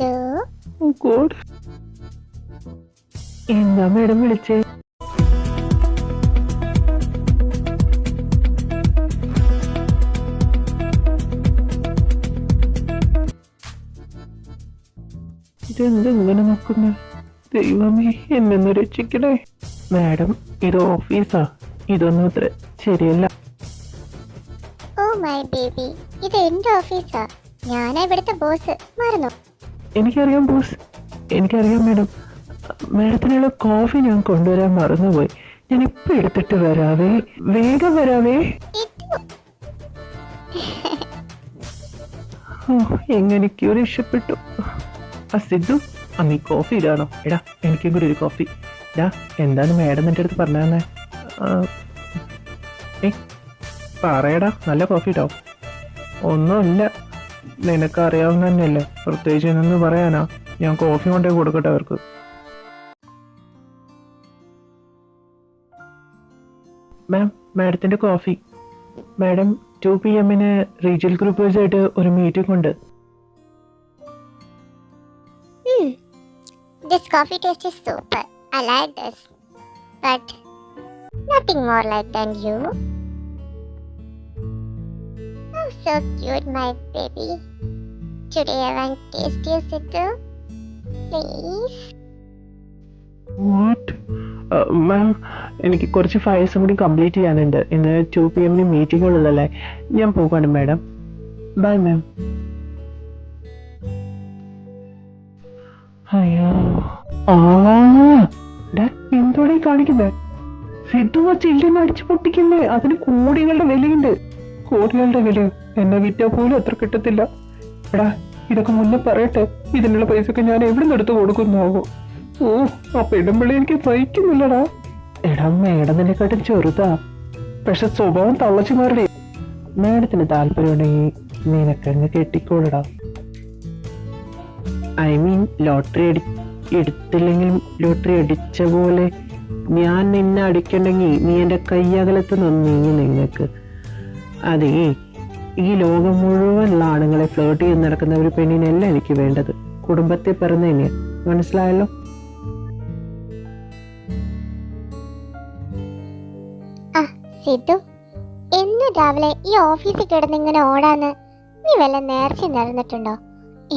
സിദ്ധു. എന്താ മേഡം വിളിച്ചേ? ഇതെന്തെങ്ങനെ നോക്കുന്ന? ദൈവമേ, എന്നെ രക്ഷിക്കണേ. മാഡം, ഇത് ഓഫീസാ, ഇതൊന്നും ഇത്ര ശരിയല്ല. ഓ മൈ ബേബി, ഇത് എന്റെ ഓഫീസാ. ഞാനാ ഇവിടുത്തെ ബോസ്. മറന്നു? എനിക്കറിയാം ബോസ്, എനിക്കറിയാം മാഡം. മാഡത്തിനുള്ള കോഫി ഞാൻ കൊണ്ടുവരാൻ മറന്നുപോയി. ഞാൻ ഇപ്പൊ എടുത്തിട്ട് വരാവേ, വേഗം വരാവേ. ഓ, എങ്ങനെയൊക്കെയോ രക്ഷപ്പെട്ടു. സിദ്ധു, അമ്മ കോഫി ഇടാണോ? എടാ, എനിക്കും കൂടി ഒരു കോഫി. എടാ, എന്താണ് മാഡം എൻ്റെ അടുത്ത് പറഞ്ഞേ? പറയടാ, നല്ല കോഫി ഇട്ടോ. ഒന്നുമില്ല, നിനക്കറിയാവുന്ന തന്നെയല്ലേ, പ്രത്യേകിച്ച് എന്ന് പറയാനാ. ഞാൻ കോഫി കൊണ്ടേ കൊടുക്കട്ടെ അവർക്ക്. മാം, മാഡത്തിന്റെ കോഫി. മാഡം, 2 PM റീജിയൽ ഗ്രൂപ്പേഴ്സായിട്ട് ഒരു മീറ്റിംഗ് ഉണ്ട്. This coffee taste is super. I like this. But nothing more like than you. Oh, so cute, my baby. Today I want to taste you, Sidhu. Please. What? Ma'am, എനിക്ക് കുറച്ച് ഫയൽസും കൂടി complete ചെയ്യാനുണ്ട്. ഇന്ന് 2 PM meeting ഉള്ളതല്ലേ. ഞാൻ പോകാണ് madam. By മാം. അയ്യോ, എന്തോടെ കാണിക്കുന്നേ? സിദ്ധു ആ ചില്ലെന്ന് അടിച്ചു പൊട്ടിക്കുന്നേ. അതിന് കോടികളുടെ വിലയുണ്ട്. കോടികളുടെ വില. എന്നെ വിറ്റാ പോലും അത്ര കിട്ടത്തില്ല. എടാ, ഇതൊക്കെ മുന്നേ പറയട്ടെ. ഇതിനുള്ള പൈസക്ക് ഞാൻ എവിടെ നിന്ന് എടുത്ത് കൊടുക്കുന്നാവോ? ഓ, ആ പെടുമ്പിളി എനിക്ക് സഹിക്കുന്നില്ലടാ. എടാ, മേഡം നിന്നെക്കാട്ടും ചെറുതാ, പക്ഷെ സ്വഭാവം തള്ളച്ചുമാരുടെ. മേഡത്തിന് താല്പര്യമുണ്ടെങ്കിൽ നിനക്കങ്ങ് കെട്ടിക്കോളടാ. ഐ മീൻ, ലോട്ടറി എടുത്തില്ലെങ്കിലും ലോട്ടറി അടിച്ച പോലെ ഞാൻ നിന്നെ അടിക്കണ്ടെങ്കിൽ നീ എൻ്റെ കയ്യകലത്ത് നിന്നീങ്ങി. നിങ്ങൾക്ക് അതേ, ഈ ലോകം മുഴുവനുള്ള ആണുങ്ങളെ ഫ്ലേർട്ട് ചെയ്ത് നടക്കുന്ന ഒരു പെണ്ണിനല്ല എനിക്ക് വേണ്ടത്. കുടുംബത്തെ പിറന്നു തന്നെയാ. മനസ്സിലായല്ലോ? സിദ്ധു, എന്ന് രാവിലെ ഈ ഓഫീസിൽ കിടന്ന് ഇങ്ങനെ ഓടാന്ന് നീ വല്ല നേർച്ച നടന്നിട്ടുണ്ടോ?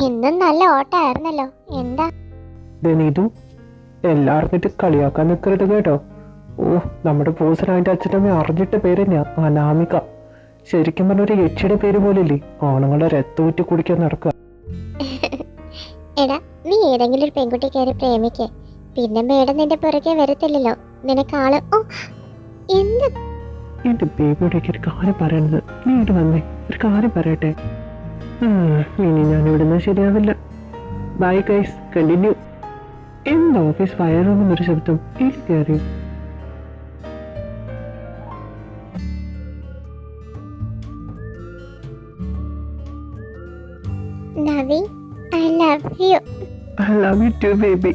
ഇന്നും നല്ല ഓട്ടായിരുന്നല്ലോ. എന്താ നീതു, എല്ലാവർക്കും കളിയാക്കാൻ നിൽക്കരുത് കേട്ടോ. ഓ, നമ്മുടെ പോസ്റ്ററായിട്ട് അച്ഛനമ്മ അറിഞ്ഞിട്ട പേര് തന്നെയാ അനാമിക. ശരിക്കും പറഞ്ഞ ഒരു യക്ഷിയുടെ പേര് പോലെയല്ലേ. ആണുങ്ങളെ രക്തൂറ്റി കുടിക്കാൻ നടക്കുക. എടാ, നീ ഏതെങ്കിലും ഒരു പെൺകുട്ടി കയറി പ്രേമിക്കേ, പിന്നെ മേഡം നിന്റെ പുറകെ വരത്തില്ലല്ലോ. നിനക്കാള് എന്ത്? എന്റെ ബേബിയോടെ ഒരു കാര്യം പറയണത്. നീ ഇങ്ങോട്ട് വന്നേ, ഒരു കാര്യം പറയട്ടെ. ഇനി ഞാൻ ഇവിടുന്ന് ശരിയാവില്ല. Bye guys, continue. എന്താ ഓഫീസ് ഫയർ റൂമെന്നൊരു ശബ്ദം കയറി? Navi, I love you. I love you too, baby.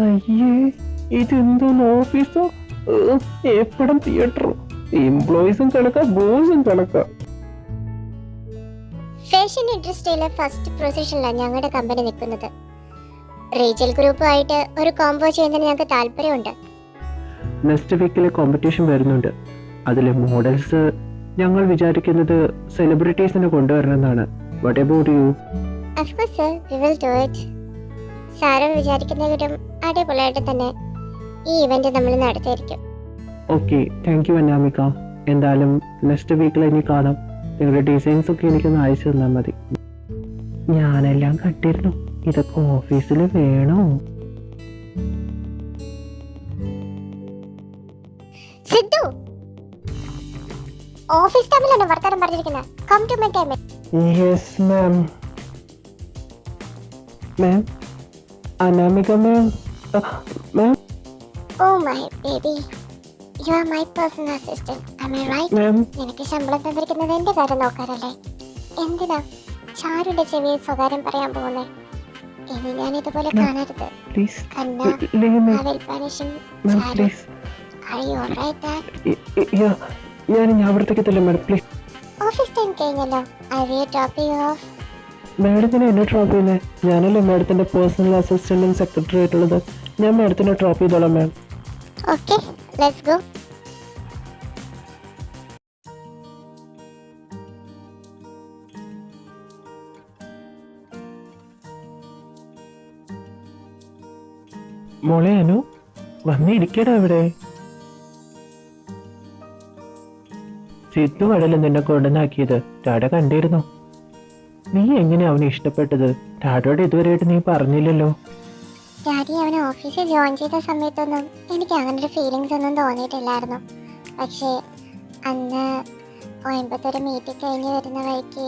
അയ്യേ, ഇതെന്തോന്ന് ഓഫീസോ? എപ്പോഴും തിയേറ്ററോ? എംപ്ലോയീസും കണക്കാ, ബോസും കണക്കാ. ഫാഷൻ ഇൻഡസ്ട്രിയിലെ ഫസ്റ്റ് പൊസിഷനിലാണ് ഞങ്ങളുടെ കമ്പനി നിൽക്കുന്നത്. റീജിയൽ ഗ്രൂപ്പുമായിട്ട് ഒരു കോംബോ ചെയ്യുന്നതിന് ഞങ്ങൾക്ക് താല്പര്യമുണ്ട്. നെക്സ്റ്റ് വീക്കിലെ കോമ്പറ്റീഷൻ വരുന്നുണ്ട്. അതിലെ മോഡൽസ് ഞങ്ങൾ വിചാരിക്കുന്നത് സെലിബ്രിറ്റീസിനെ കൊണ്ടുവരണമെന്നാണ്. What about you? Of course sir, we will do it. സാറ് വിചാരിക്കുന്നതിലും അടിപൊളിയായിട്ട് തന്നെ ഈ ഇവന്റ് നമ്മൾ നടത്തിയിരിക്കും. Okay, thank you Anamika. എന്തായാലും നെക്സ്റ്റ് വീക്കിൽ ഇനി കാണാം. നിങ്ങളുടെ ഡിസൈൻസ് ഒക്കെ എനിക്കൊന്ന് അയച്ചു തന്നാൽ മതി. ഞാനെല്ലാം കണ്ടിരുന്നു. ഇതൊക്കെ ഓഫീസിൽ വേണോ? സിദ്ധു, ഓഫീസ് ടൈമിലാണ് വർത്തമാനം പറഞ്ഞിരിക്കുന്നത്. Come to my time. Yes ma'am. Ma'am, Anamika ma'am. Ma'am, oh my baby, you are my personal assistant. Am I right? Ma'am, നിനക്ക് ശമ്പളം തന്നിരിക്കുന്നത് എന്റെ കാര്യം നോക്കാനല്ലേ. എന്തിനാ ചാരുന്റെ ചെവിയിൽ സ്വകാര്യം പറയാൻ പോകുന്നേ? ഇനി ഞാൻ ഇതുപോലെ കാണരുത്. പ്ലീസ് കന്ന, I will punish him. Ma'am, Charu, please. are you alright dad? ഞാൻ അവിടത്തേക്ക് തല്ലേ മാഡം, പ്ലീസ്. ഓഫീസ് ടൈം കഴിഞ്ഞല്ലോ. I will drop you off. മാഡത്തിന് എന്നെ ഡ്രോപ്പ് ചെയ്യുന്നത്? ഞാനല്ലേ മാഡത്തിൻ്റെ പേഴ്സണൽ അസിസ്റ്റൻറ്റും സെക്രട്ടറി ആയിട്ടുള്ളത്. ഞാൻ മാഡത്തിനെ ഡ്രോപ്പ് ചെയ്തോളാം മാം. Okay, let's go. മോളെ അനു, വന്നിരിക്കടാ അവിടെ. സിദ്ധു കടല് നിന്നെ കൊണ്ടുവന്നാക്കിയത് ടാഡ കണ്ടിരുന്നു. നീ എങ്ങനെ അവനെ ഇഷ്ടപ്പെട്ടത്? ടാഡോട് ഇതുവരെയായിട്ട് നീ പറഞ്ഞില്ലല്ലോ. ഡാഡി അവനെ ഓഫീസിൽ ജോയിൻ ചെയ്ത സമയത്തൊന്നും എനിക്ക് അങ്ങനെ ഒരു ഫീലിങ്സ് ഒന്നും തോന്നിയിട്ടില്ലായിരുന്നു. പക്ഷേ അന്ന് കോയമ്പത്തൂർ മീറ്റിംഗ് കഴിഞ്ഞ് വരുന്ന വഴിക്ക്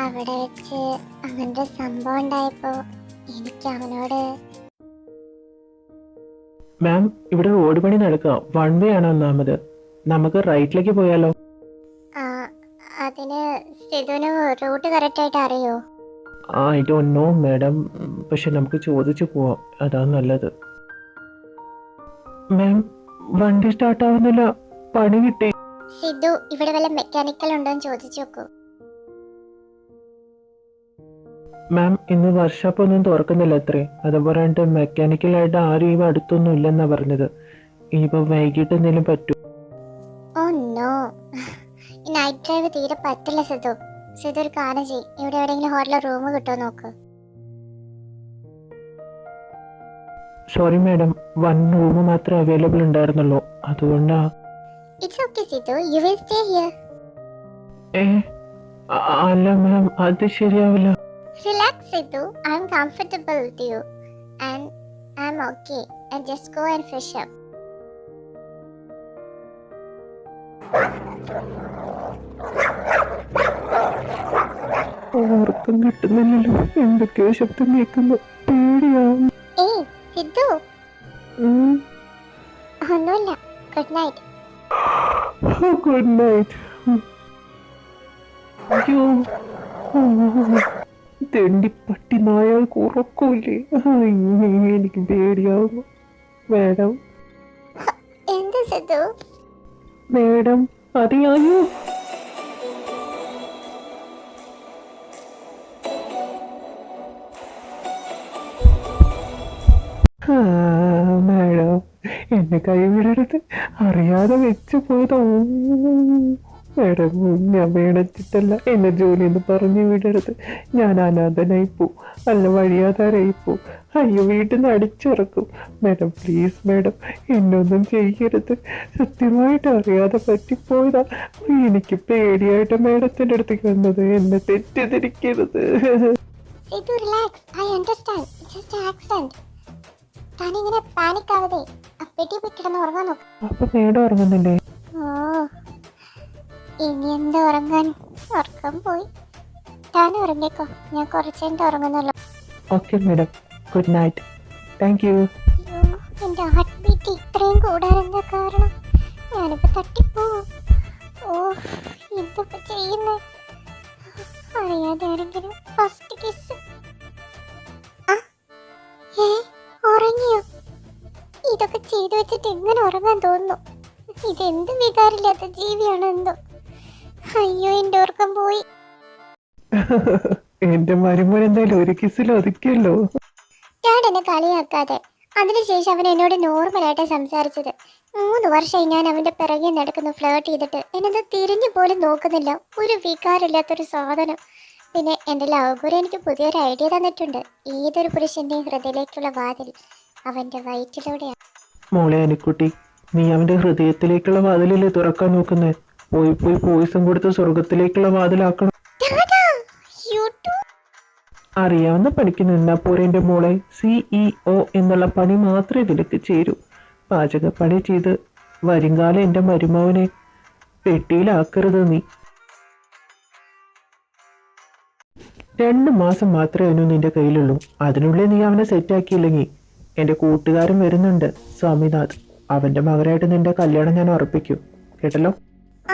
അവിടെ വെച്ച് അങ്ങനൊരു സംഭവം ഉണ്ടായപ്പോൾ എനിക്ക് അവനോട്. മാം, ഇവിടെ റോഡ് പണി നടക്കുക. വൺ വേ ആണ് ഒന്നാമത്. നമുക്ക് റൈറ്റിലേക്ക് പോയാലോ? അതിന് സിധുവിന് റൂട്ട് കറക്റ്റായിട്ട് അറിയോ? ഐ ഡോണ്ട് നോ മാഡം, പക്ഷെ നമുക്ക് ചോദിച്ചു പോവാം, അതാണ് നല്ലത്. മാം, വണ്ടി സ്റ്റാർട്ട് ആവുന്നില്ല. പണി കിട്ടി. സിധു, ഇവിടെ വല്ല മെക്കാനിക്കൽ ഉണ്ടോ എന്ന് ചോദിച്ചു നോക്കൂ. മാം, ഇന്ന് വർക്ക്ഷോപ്പ് ഒന്നും തുറക്കുന്നില്ല അത്രേ. അത് പറഞ്ഞിട്ട് മെക്കാനിക്കലായിട്ട് ആരും ഈ അടുത്തൊന്നും ഇല്ലെന്നാ പറഞ്ഞത്. ഇനിയിപ്പോ വൈകിട്ട് എന്തെങ്കിലും പറ്റൂ? ഓ നോ, ഈ നൈറ്റ് ഡ്രൈവ് തീരെ പറ്റില്ല സിധു. സിധു ഒരു കാര്യം ചെയ്യും, ഇവിടെ എവിടെയെങ്കിലും ഹോട്ടലിൽ റൂം കിട്ടുമോ നോക്ക്. സോറി മാഡം, വൺ റൂം മാത്രമേ അവൈലബിൾ ഉണ്ടായിരുന്നുള്ളൂ, അതുകൊണ്ടാ. It's okay Sidhu, you will stay here. അല്ല മാം, അത് ശരിയാവില്ല. Relax Sidhu, I am comfortable with you and I am okay. And just go and fresh up. ഓർക്കം കിട്ടുന്നില്ലല്ലോ. എന്തൊക്കെയോ ശബ്ദം കേൾക്കുന്നു. പേടിയാവും. ഏയ് സിധു, ഒന്നുമില്ല. Good night. Good night. അയ്യോ, തെണ്ടിപ്പട്ടി നായകൾക്ക് ഉറക്കൂലേ? എനിക്ക് പേടിയാവുന്നു. മാഡം, എന്ത് സിധു? മാഡം, അറിയായോ? മാഡം, എന്നെ കൈവിടരുത്. അറിയാതെ വെച്ചു പോയതോ. മാഡം, ഞാൻ വേണച്ചിട്ടല്ല. എന്നെ ജോലി എന്ന് പറഞ്ഞു വിടരുത്. ഞാൻ അനാഥനായിപ്പോ, അല്ല വഴിയാതാരായിപ്പോ. അയ്യോ, വീട്ടിൽ നിന്ന് അടിച്ചിറക്കും. മാഡം പ്ലീസ് മാഡം, എന്നൊന്നും ചെയ്യരുത്. സത്യമായിട്ട് അറിയാതെ പറ്റിപ്പോയതാ. എനിക്ക് പേടിയായിട്ട് മാഡത്തിൻ്റെ അടുത്തേക്ക് വന്നത്. എന്നെ തെറ്റിദ്ധരിക്കരുത്. Sidhu, relax. I understand. It's just accident. താനിങ്ങനെ പാനിക് ആവതേ. പെട്ടി പോയി കിടന്ന് ഉറങ്ങാൻ നോക്ക്. അപ്പൊ മാഡം ഉറങ്ങുന്നില്ലേ? ഓ, ഇനി എന്താ ഉറങ്ങാൻ? ഉറക്കം പോയി. താൻ ഉറങ്ങിക്കോ, ഞാൻ കുറച്ച് കഴിഞ്ഞിട്ട് ഉറങ്ങുന്നല്ലോ. Okay madam, good night. Thank you. അയ്യോ, എൻ്റെ ഹാർട്ട് ബീറ്റ് ഇത്രയും കൂടാനെന്താ കാരണം? ഞാനിപ്പോ തട്ടിപ്പോവും. ഓ, എന്തൊക്കെ ചെയ്യുന്നേ? അറിയാതെ ആരെങ്കിലും ഫസ്റ്റ് കിസ്. ഉറങ്ങിയോ? ഇതൊക്കെ ചെയ്തു വെച്ചിട്ട് എങ്ങനെ ഉറങ്ങാൻ തോന്നുന്നു? ഇതെന്ത് വികാരമില്ലാത്ത ജീവിയാണോ എന്തോ. അയ്യോ, എൻ്റെ ഉറക്കം പോയി. എന്റെ മരുമോൻ എന്തായാലും ഒരു കിസിൽ ഒതുക്കിയല്ലോ. ഞാൻ എന്നെ കളിയാക്കാതെ. അതിനുശേഷം അവൻ എന്നോട് നോർമലായിട്ട് സംസാരിച്ചത്. 3 വർഷമായി ഞാൻ അവന്റെ പിറകെ നടക്കുന്നു, ഫ്ലേർട്ട് ചെയ്തിട്ട്. എന്നത് തിരിഞ്ഞു പോലും നോക്കുന്നില്ല. ഒരു വികാരമില്ലാത്തൊരു സാധനം. പിന്നെ എൻ്റെ ലവ്ഗുരു എനിക്ക് പുതിയൊരു ഐഡിയ തന്നിട്ടുണ്ട്. ഏതൊരു പുരുഷൻ്റെയും ഹൃദയത്തിലേക്കുള്ള വാതിൽ അവൻ്റെ വയറ്റിലൂടെയാണ്. മോളെ അനുക്കുട്ടി, നീ അവന്റെ ഹൃദയത്തിലേക്കുള്ള വാതിലല്ലേ തുറക്കാൻ നോക്കുന്നേ? പോയി പോയി പോയിസം കൊടുത്ത് സ്വർഗത്തിലേക്കുള്ള വാതിലാക്കണം. അറിയാവുന്ന പണിക്ക് നിന്നാ പോരെ എൻ്റെ മോളെ. CEO എന്നുള്ള പണി മാത്രമേ ഇതിലേക്ക് ചേരൂ. പാചകപ്പണി ചെയ്ത് വരുംകാലം എൻ്റെ മരുമവനെ പെട്ടിയിലാക്കരുത് നീ. 2 മാസം മാത്രമേ അവനു നിന്റെ കയ്യിലുള്ളൂ. അതിനുള്ളിൽ നീ അവനെ സെറ്റാക്കിയില്ലെങ്കിൽ എൻ്റെ കൂട്ടുകാരൻ വരുന്നുണ്ട്, സ്വാമിനാഥ്. അവന്റെ മകനായിട്ട് നിന്റെ കല്യാണം ഞാൻ ഉറപ്പിക്കും, കേട്ടല്ലോ?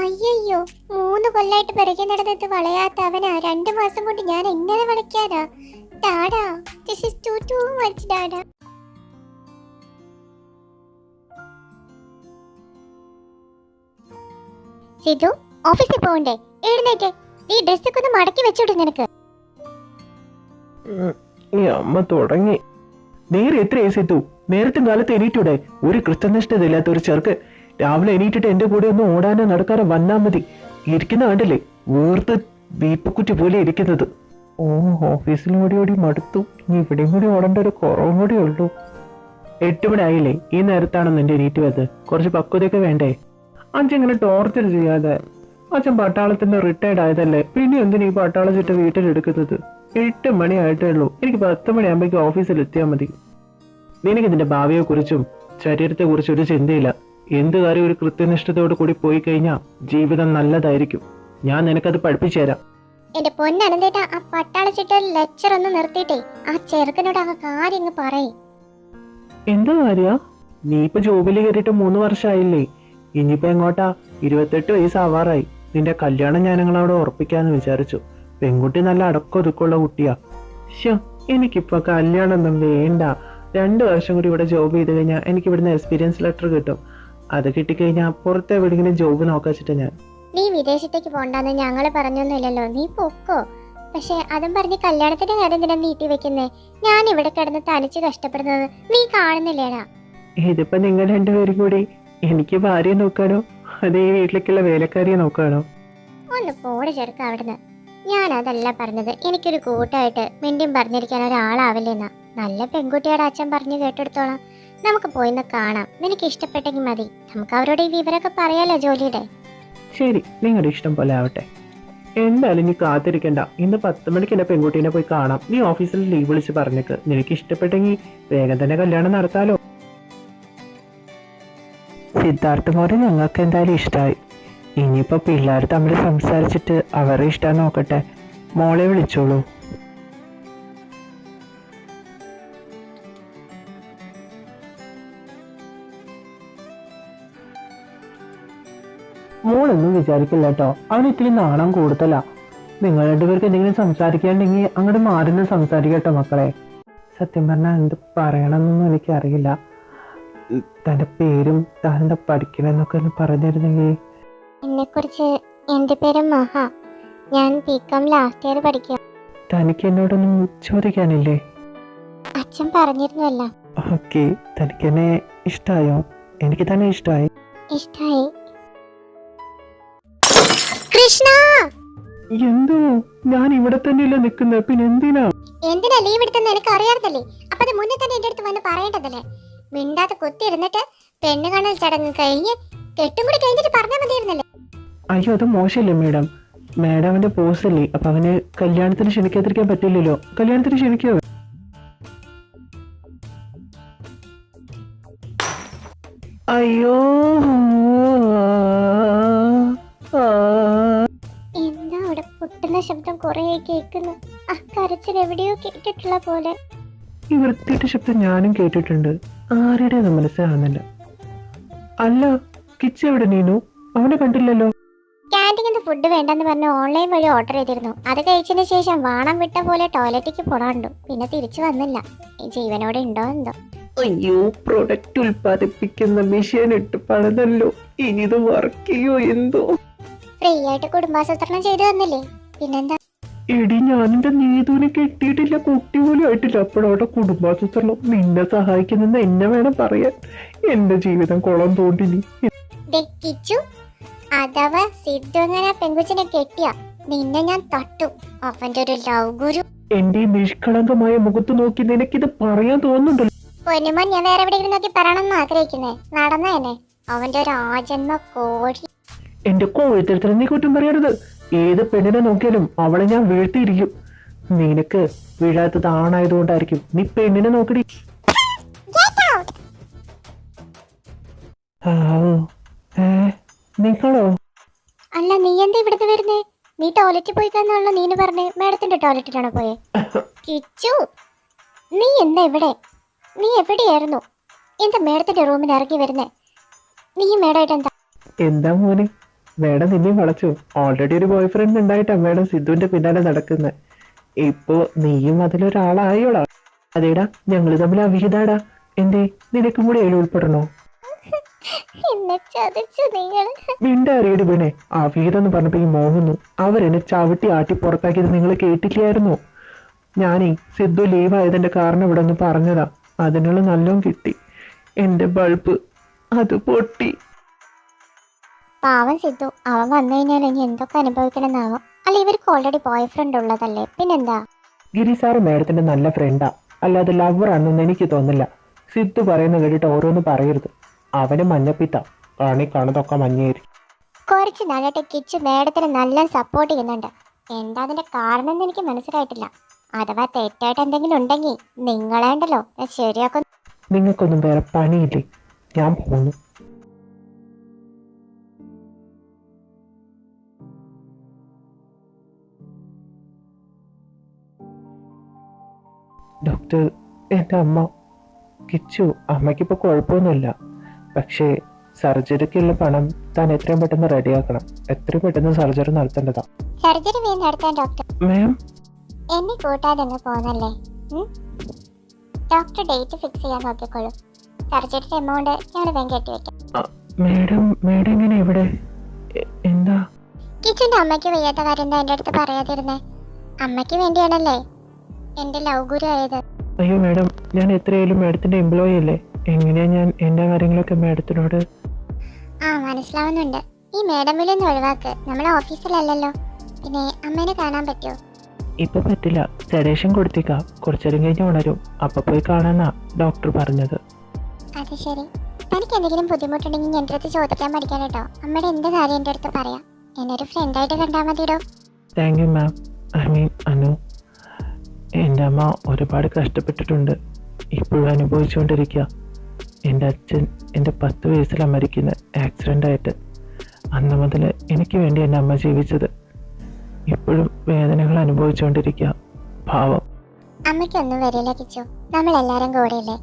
അയ്യോ, 3 കൊല്ലായിട്ട് പിറകെ നടന്നിട്ട് വളയാത്ത അവനാ 2 മാസം കൊണ്ട് ഞാൻ എങ്ങനെ വിളിക്കാനാ? ഡാഡാ, ദിസ് ഈസ് ടു മച്ച് ഡാഡാ. സിധു, ഓഫീസിൽ പോകണ്ടേ? എഴുന്നേറ്റ്. ഈ ഡ്രസ്സൊക്കെ ഒന്ന് മടക്കി വെച്ചോട്ടെ നിനക്ക്. ഈ അമ്മ തുടങ്ങി. നേരെ എത്ര ഏസെത്തു? നേരത്തെ കാലത്ത് എണീറ്റൂടെ? ഒരു കൃത്യനിഷ്ഠത ഇല്ലാത്ത ഒരു ചെറുക്ക് രാവിലെ എണീറ്റിട്ട് എന്റെ കൂടെ ഒന്ന് ഓടാനോ നടക്കാനോ വന്നാ മതി. ഇരിക്കുന്ന കണ്ടില്ലേ, വേർത്ത് വീപ്പക്കുറ്റി പോലെ ഇരിക്കുന്നത്. ഓ, ഓഫീസിൽ ഓടി ഓടി മടുത്തു. ഇനി ഇവിടെയും കൂടി ഓടേണ്ട ഒരു കുറവും കൂടി ഉള്ളൂ. 8 മണി ആയില്ലേ? ഈ നേരത്താണോ നിന്റെ എണീറ്റ് വന്നത്? കുറച്ച് പക്വതയൊക്കെ വേണ്ടേ? അച്ഛൻ ഇങ്ങനെ ടോർച്ചർ ചെയ്യാതെ. അച്ഛൻ പട്ടാളത്തിന്റെ റിട്ടയർഡ് ആയതല്ലേ, പിന്നെ എന്തിനാ ഈ പട്ടാള ചുറ്റ വീട്ടിലെടുക്കുന്നത്? 8 മണി ആയിട്ടേ ഉള്ളൂ. എനിക്ക് 10 മണിയാകുമ്പോഴേക്കും ഓഫീസിൽ എത്തിയാൽ മതി. നിനക്ക് നിന്റെ ഭാവിയെ കുറിച്ചും ശരീരത്തെ കുറിച്ചും ഒരു ചിന്തയില്ല. എന്ത് കാര്യം ഒരു കൃത്യനിഷ്ഠതയോട് കൂടി പോയി കഴിഞ്ഞാൽ ജീവിതം നല്ലതായിരിക്കും. ഞാൻ നിനക്കത് പഠിപ്പിച്ചു തരാം. എന്റെ പൊന്നനന്തേട്ടാ, ആ പട്ടാള ചിട്ട ലെക്ചർ ഒന്ന് നിർത്തിയിട്ടേ ആ ചെറുക്കനോട് ആ കാര്യം പറയേ. എന്താ കാര്യ? നീ ഇപ്പൊ ജോബിൽ കയറിയിട്ട് 3 വർഷമായില്ലേ? ഇനിയിപ്പോ എങ്ങോട്ടാ? 28 വയസ്സാവാറായി. നിന്റെ കല്യാണം ഞാൻ ഞങ്ങളവിടെ ഉറപ്പിക്കാന്ന് വിചാരിച്ചു. പെൺകുട്ടി നല്ല അടക്കൊതുക്കുള്ള കുട്ടിയാ. ശോ, എനിക്കിപ്പോ കല്യാണം ഒന്നും വേണ്ട. 2 വർഷം കൂടി ഇവിടെ ജോബ് ചെയ്ത് കഴിഞ്ഞാൽ എനിക്ക് ഇവിടുന്ന് എക്സ്പീരിയൻസ് ലെറ്റർ കിട്ടും. അത് കിട്ടിക്കഴിഞ്ഞാൽ പുറത്തെ എവിടെയെങ്കിലും ജോബ് നോക്കാച്ചിട്ട് ഞാൻ. നീ വിദേശത്തേക്ക് പോണ്ടെന്ന് ഞങ്ങള് പറഞ്ഞൊന്നുമില്ലല്ലോ, നീ പൊക്കോ. പക്ഷെ അതും പറഞ്ഞ് കല്യാണത്തിന്റെ കാര്യം തന്നെ നീട്ടി വെക്കുന്നേ. ഞാൻ ഇവിടെ കിടന്ന് തനിച്ച് കഷ്ടപ്പെടുന്നത് നീ കാണുന്നില്ലേടാ? ഇതിപ്പോ നിങ്ങൾ 2 പേരും കൂടി എനിക്ക് ഭാര്യയെ നോക്കാനോ അതേ വീട്ടിലേക്കുള്ള വേലക്കാരിയെ നോക്കാനോ? ഒന്ന് പോടെ ചെറുക്ക അവിടുന്ന്. ഞാൻ അതല്ല പറഞ്ഞത്. എനിക്കൊരു കൂട്ടായിട്ട് മിണ്ടിയും പറഞ്ഞിരിക്കാൻ ഒരാളാവില്ലെന്നാ. നല്ല പെൺകുട്ടിയുടെ അച്ഛൻ പറഞ്ഞു കേട്ടെടുത്തോളാം. നമുക്ക് പോയിന്ന് കാണാം. നിനക്ക് ഇഷ്ടപ്പെട്ടെങ്കിൽ മതി. നമുക്ക് അവരോട് ഈ വിവരമൊക്കെ പറയാലോ ജോലിയുടെ. ശരി, നിങ്ങളുടെ ഇഷ്ടം പോലെ ആവട്ടെ. എന്തായാലും നീ കാത്തിരിക്കണ്ട. ഇന്ന് 10 മണിക്ക് എന്നെ പെൺകുട്ടീനെ പോയി കാണാം. നീ ഓഫീസിൽ ലീവ് വിളിച്ച് പറഞ്ഞേക്ക്. നിനക്ക് ഇഷ്ടപ്പെട്ടെങ്കിൽ വേഗം തന്നെ കല്യാണം നടത്താലോ. സിദ്ധാർത്ഥ മോനെ ഞങ്ങൾക്ക് എന്തായാലും ഇഷ്ടമായി. ഇനിയിപ്പോ പിള്ളേർ തമ്മിൽ സംസാരിച്ചിട്ട് അവരുടെ ഇഷ്ടം നോക്കട്ടെ. മോളെ വിളിച്ചോളൂ. മോളൊന്നും വിചാരിക്കില്ല കേട്ടോ, അവന് ഇത്തിരി നാണം കൂടുതലാ. നിങ്ങൾ 2 പേർക്ക് എന്തെങ്കിലും സംസാരിക്കാണ്ടെങ്കിൽ അങ്ങോട്ട് മാറുന്ന സംസാരിക്കട്ടോ മക്കളെ. സത്യം പറഞ്ഞാൽ എന്ത് പറയണമെന്നൊന്നും എനിക്കറിയില്ല. തന്റെ പേരും താനെന്താ പഠിക്കണമെന്നൊക്കെ ഒന്ന് പറഞ്ഞിരുന്നെങ്കിൽ. എന്നെ കുറിച്ച്, എന്റെ പേര് മഹ. ഞാൻ ബികോം ലാസ്റ്റ് ഇയർ പഠിക്കുക. തനിക്ക് എന്നോടൊന്നും ചോദിക്കാനില്ലേ? അച്ഛൻ പറഞ്ഞിരുന്നല്ല. ഓക്കെ, തനിക്ക് എന്നെ ഇഷ്ടായോ? എനിക്ക് തന്നെ ഇഷ്ടായി. ഇഷ്ടായി. കൃഷ്ണ, എന്തോ ഞാൻ ഇവിടെ തന്നെയല്ല നിക്കുന്നത്, പിന്നെ എന്തിനാ? എന്തിനാ ലീവ് എടുത്തെന്ന് എനിക്ക് അറിയാറുന്നല്ലേ? അപ്പൊ അത് മുന്നേ തന്നെ എന്റെ അടുത്ത് വന്ന് പറയേണ്ടതല്ലേ? മിണ്ടാതെ കുത്തിയിരുന്നിട്ട് പെണ്ണ് കാണൽ ചടങ്ങ് കഴിഞ്ഞ് കെട്ടും കൂടി കഴിഞ്ഞിട്ട് പറഞ്ഞാൽ മതിയായിരുന്നല്ലേ? അയ്യോ, അത് മോശമല്ലേ മേഡം? മേഡം അവന്റെ പോസ്റ്റ് അല്ലേ, അപ്പൊ അവന് കല്യാണത്തിന് ക്ഷണിക്കാതിരിക്കാൻ പറ്റില്ലല്ലോ. കല്യാണത്തിന് ക്ഷണിക്കോ? അയ്യോ, എന്താ അവിടെ പൊട്ടുന്ന ശബ്ദം കുറെ കേൾക്കുന്നു? ആ കരച്ചിൽ എവിടെയോ കേട്ടിട്ടുള്ള പോലെ. ഈ വൃത്തിയുടെ ശബ്ദം ഞാനും കേട്ടിട്ടുണ്ട്. ആരുടേത് മനസ്സിലാവുന്നില്ല. അല്ല, കിച്ച് എവിടെ നീനു? അവനെ കണ്ടില്ലല്ലോ. ക്യാൻറ്റീനിൽ ഫുഡ് വേണ്ടെന്ന് പറഞ്ഞ് ഓൺലൈൻ വഴി ഓർഡർ ചെയ്തിരുന്നു. അത് കഴിച്ചതിന് ശേഷം വാണം വിട്ട പോലെ ടോയ്ലറ്റിക്ക് പോടാണ്ടു. പിന്നെ തിരിച്ചു വന്നില്ല. ഈ ജീവനോടെ ഉണ്ടോ എന്തോ. അയ്യോ, പ്രൊഡക്റ്റ് ഉൽപ്പാദിപ്പിക്കുന്ന മെഷീൻ ഇട്ട് പണിതല്ലോ. ഇനി ഇത് വർക്ക് ചെയ്യോ എന്തോ. ഫ്രീ ആയിട്ട് കുടുംബാസൂത്രണം ചെയ്തു തന്നില്ലേ, പിന്നെന്താ? എടി, ഞാനെന്റെ നീതുവിനെ കെട്ടിയിട്ടില്ല, കുട്ടി പോലും ആയിട്ടില്ല. അപ്പോഴവിടെ കുടുംബാസൂത്രണം. നിന്നെ സഹായിക്കുന്നെന്ന് എന്നെ വേണം പറയാൻ. എന്റെ ജീവിതം കുളം തോണ്ടിനി. കിച്ചു, അഥവാ സിദ്ധു അങ്ങനെ പെങ്കുച്ചിനെ കെട്ടിയ നിന്നെ ഞാൻ തട്ടും. അവന്റെ ഒരു ലവ് ഗുരു. എന്റെ നിഷ്കളങ്കമായ മുഖത്ത് നോക്കി നിനക്കിത് പറയാൻ തോന്നുന്നുണ്ടല്ലോ. പൊന്നുമോൻ, ഞാൻ വേറെ എവിടെയെങ്കിലും നോക്കി പറയണമെന്ന് ആഗ്രഹിക്കുന്നേ. നടന്നേനെ അവന്റെ ഒരു ആജന്മ കോഴി. എന്റെ കോഴിത്തരത്തിന് നീ കുറ്റം പറയരുത്. ഏത് പെണ്ണിനെ നോക്കിയാലും അവളെ ഞാൻ വീഴ്ത്തിയിരിക്കും. നിനക്ക് വീഴാത്തത് ആണായതുകൊണ്ടായിരിക്കും. നീ പെണ്ണിനെ നോക്കടി. നിങ്ങളോ? അല്ല, നീ എന്താ ഇവിടുന്ന് വരുന്നേ? നീ ടോയ്ലറ്റിൽ പോയി കാണാനുള്ള നീന് പറഞ്ഞേ. മേഡത്തിന്റെ ടോയ്ലറ്റിലാണോ പോയെ? കിച്ചു, നീ എന്താ ഇവിടെ? നീ എവിടെയായിരുന്നു? എന്താ മേഡത്തിന്റെ റൂമിൽ ഇറങ്ങി വരുന്നേ? നീ മേഡമായിട്ട് എന്താ? എന്താ മോനെ, മേഡം നിന്നെയും വളച്ചു. ഓൾറെഡി ഒരു ബോയ് ഫ്രണ്ട് ഉണ്ടായിട്ടാ മേഡം സിദ്ധുവിന്റെ പിന്നാലെ നടക്കുന്നത്. ഇപ്പോ നീയും അതിലൊരാളായോളാ. അതേടാ, ഞങ്ങള് തമ്മിൽ അവിഹിതാടാ. എന്തേ, നിനക്കും കൂടി അതിൽ ഉൾപ്പെടണോ? മിണ്ടാറിയടി വീണേ. അവിഹിതം എന്ന് പറഞ്ഞപ്പോ ഈ മോഹന്നു അവരെന്നെ ചവിട്ടി ആട്ടി പുറത്താക്കിയത് നിങ്ങൾ കേട്ടില്ലായിരുന്നോ? ഞാനേ സിദ്ധു ലീവായതിന്റെ കാരണം ഇവിടെ ഒന്ന് പറഞ്ഞതാ. അതിനുള്ള നല്ലോം കിട്ടി. എന്റെ ബൾബ് അത് പൊട്ടി. പാവം സിദ്ധു, അവൻ വന്നു കഴിഞ്ഞാൽ ഇനി എന്തൊക്കെ അനുഭവിക്കണമെന്നാവും. അല്ല, ഇവർക്ക് ഓൾറെഡി ബോയ് ഫ്രണ്ട് ഉള്ളതല്ലേ, പിന്നെന്താ? ഗിരി സാറ് മേഡത്തിന്റെ നല്ല ഫ്രണ്ടാ, അല്ലാതെ ലവർ ആണെന്നൊന്നും എനിക്ക് തോന്നില്ല. സിദ്ധു പറയുന്ന കേട്ടിട്ട് ഓരോന്ന് പറയരുത്. അവന് മഞ്ഞപ്പിത്ത, കാണുന്നതൊക്കെ മഞ്ഞേരി. കുറച്ച് നാളായിട്ട് കിച്ചു മേഡത്തിന് നല്ല സപ്പോർട്ട് ചെയ്യുന്നുണ്ട്. എന്താ അതിന്റെ കാരണം എന്ന് എനിക്ക് മനസ്സിലായിട്ടില്ല. അഥവാ തെറ്റായിട്ട് എന്തെങ്കിലും ഉണ്ടെങ്കിൽ നിങ്ങളേണ്ടല്ലോ ഞാൻ ശരിയാക്കും. നിങ്ങൾക്കൊന്നും വേറെ പണിയില്ലേ? ഞാൻ പോന്നു. ഡോക്ടർ, എൻ്റെ അമ്മ കിച്ചു. അമ്മയ്ക്കിപ്പോൾ കുഴപ്പമൊന്നുമില്ല. പക്ഷേ സർജറിക്കുള്ള പണം താൻ എത്രയും പെട്ടെന്ന് റെഡിയാക്കണം. എത്രയും പെട്ടെന്ന് സർജറി നടത്തേണ്ടതാ. സർജറി വേഗം നടത്താൻ ഡോക്ടർ. മാം, എന്നെ കൂട്ടാതെ അങ്ങ് പോന്നല്ലേ. ഡോക്ടർ ഡേറ്റ് ഫിക്സ് ചെയ്യാൻ നോക്കിക്കോളൂ. സർജറിയുടെ എമൗണ്ട് ഞങ്ങൾ വേഗം കെട്ടിവെക്കാം. മേഡം എങ്ങനെ ഇവിടെ? എന്താ? കിച്ചുന്റെ അമ്മയ്ക്ക് വയ്യാത്ത കാര്യം എന്താ എൻ്റെ അടുത്ത് പറയാതിരുന്നേ? അമ്മയ്ക്ക് വേണ്ടിയാണല്ലേ എൻ്റെ ലവ് ഗുരു ആയത്. അയ്യോ മേഡം, ഞാൻ എത്രയായാലും മേഡത്തിന്റെ എംപ്ലോയി അല്ലേ. എങ്ങനെയാ ഞാൻ എൻ്റെ കാര്യങ്ങളൊക്കെ മേഡത്തിനോട്? ആ, മനസ്സിലാവുന്നുണ്ട്. ഈ മേഡമിലൊന്ന് ഒഴിവാക്ക്. നമ്മളെ ഓഫീസിലല്ലല്ലോ. പിന്നെ അമ്മേനെ കാണാൻ പറ്റുമോ? ഇപ്പൊ പറ്റില്ല. സെഡേഷൻ കൊടുത്തേക്കാം. കുറച്ചേരം കഴിഞ്ഞ് ഉണരും. അപ്പൊ പോയി കാണാനാ ഡോക്ടർ പറഞ്ഞത്. അത് ശരി. തനിക്ക് എന്തെങ്കിലും ബുദ്ധിമുട്ടുണ്ടെങ്കിൽ എൻ്റെ അടുത്ത് ചോദിക്കാൻ പഠിക്കാൻ കേട്ടോ. അമ്മയുടെ എന്ത് കാര്യം എൻ്റെ അടുത്ത് പറയാം. എന്നെ ഒരു ഫ്രണ്ടായിട്ട് കണ്ടാൽ മതിയോ? Thank you ma'am. I mean Anu, എൻ്റെ അമ്മ ഒരുപാട് കഷ്ടപ്പെട്ടിട്ടുണ്ട്. ഇപ്പോഴും അനുഭവിച്ചുകൊണ്ടിരിക്കുക. എൻ്റെ അച്ഛൻ എൻ്റെ 10 വയസ്സിലാണ് മരിക്കുന്നത്, ആക്സിഡൻ്റായിട്ട്. അന്ന് മുതൽ എനിക്ക് വേണ്ടി എൻ്റെ അമ്മ ജീവിച്ചത്. ഇപ്പോഴും വേദനകൾ അനുഭവിച്ചുകൊണ്ടിരിക്കുക. പാവം. അമ്മയ്ക്കൊന്നും വരില്ല കിച്ചു, നമ്മളെല്ലാരും കൂടെയില്ലേ.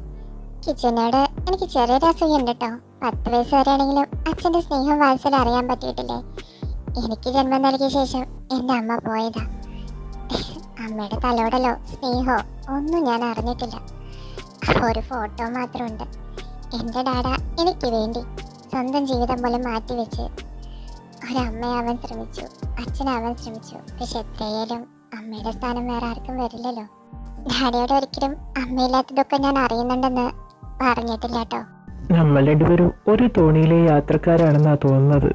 കിച്ചുനോട് എനിക്ക് ചെറിയൊരു അസൂയുണ്ട് കേട്ടോ. 10 വയസ്സ് വരെയാണെങ്കിലും അച്ഛൻ്റെ സ്നേഹം വാത്സല്യം അറിയാൻ പറ്റിയിട്ടില്ലേ. എനിക്ക് ജന്മം നൽകിയ ശേഷം എൻ്റെ അമ്മ പോയതാ. അമ്മയുടെ തലോടലോ സ്നേഹമോ ഒന്നും ഞാൻ അറിഞ്ഞിട്ടില്ല. ഒരു ഫോട്ടോ മാത്രമുണ്ട്. എൻ്റെ ഡാഡ എനിക്ക് വേണ്ടി സ്വന്തം ജീവിതം പോലെ മാറ്റിവെച്ച് ഒരമ്മയാവാൻ ശ്രമിച്ചു, അച്ഛനാവാൻ ശ്രമിച്ചു. പക്ഷെ എത്രയായാലും അമ്മയുടെ സ്ഥാനം വേറെ ആർക്കും വരില്ലല്ലോ. ഡാഡിയോട് ഒരിക്കലും അമ്മയില്ലാത്തതൊക്കെ ഞാൻ അറിയുന്നുണ്ടെന്ന് പറഞ്ഞിട്ടില്ല കേട്ടോ. നമ്മൾ രണ്ടുപേരും ഒരു തോണിയിലെ യാത്രക്കാരാണെന്നാ തോന്നുന്നത്.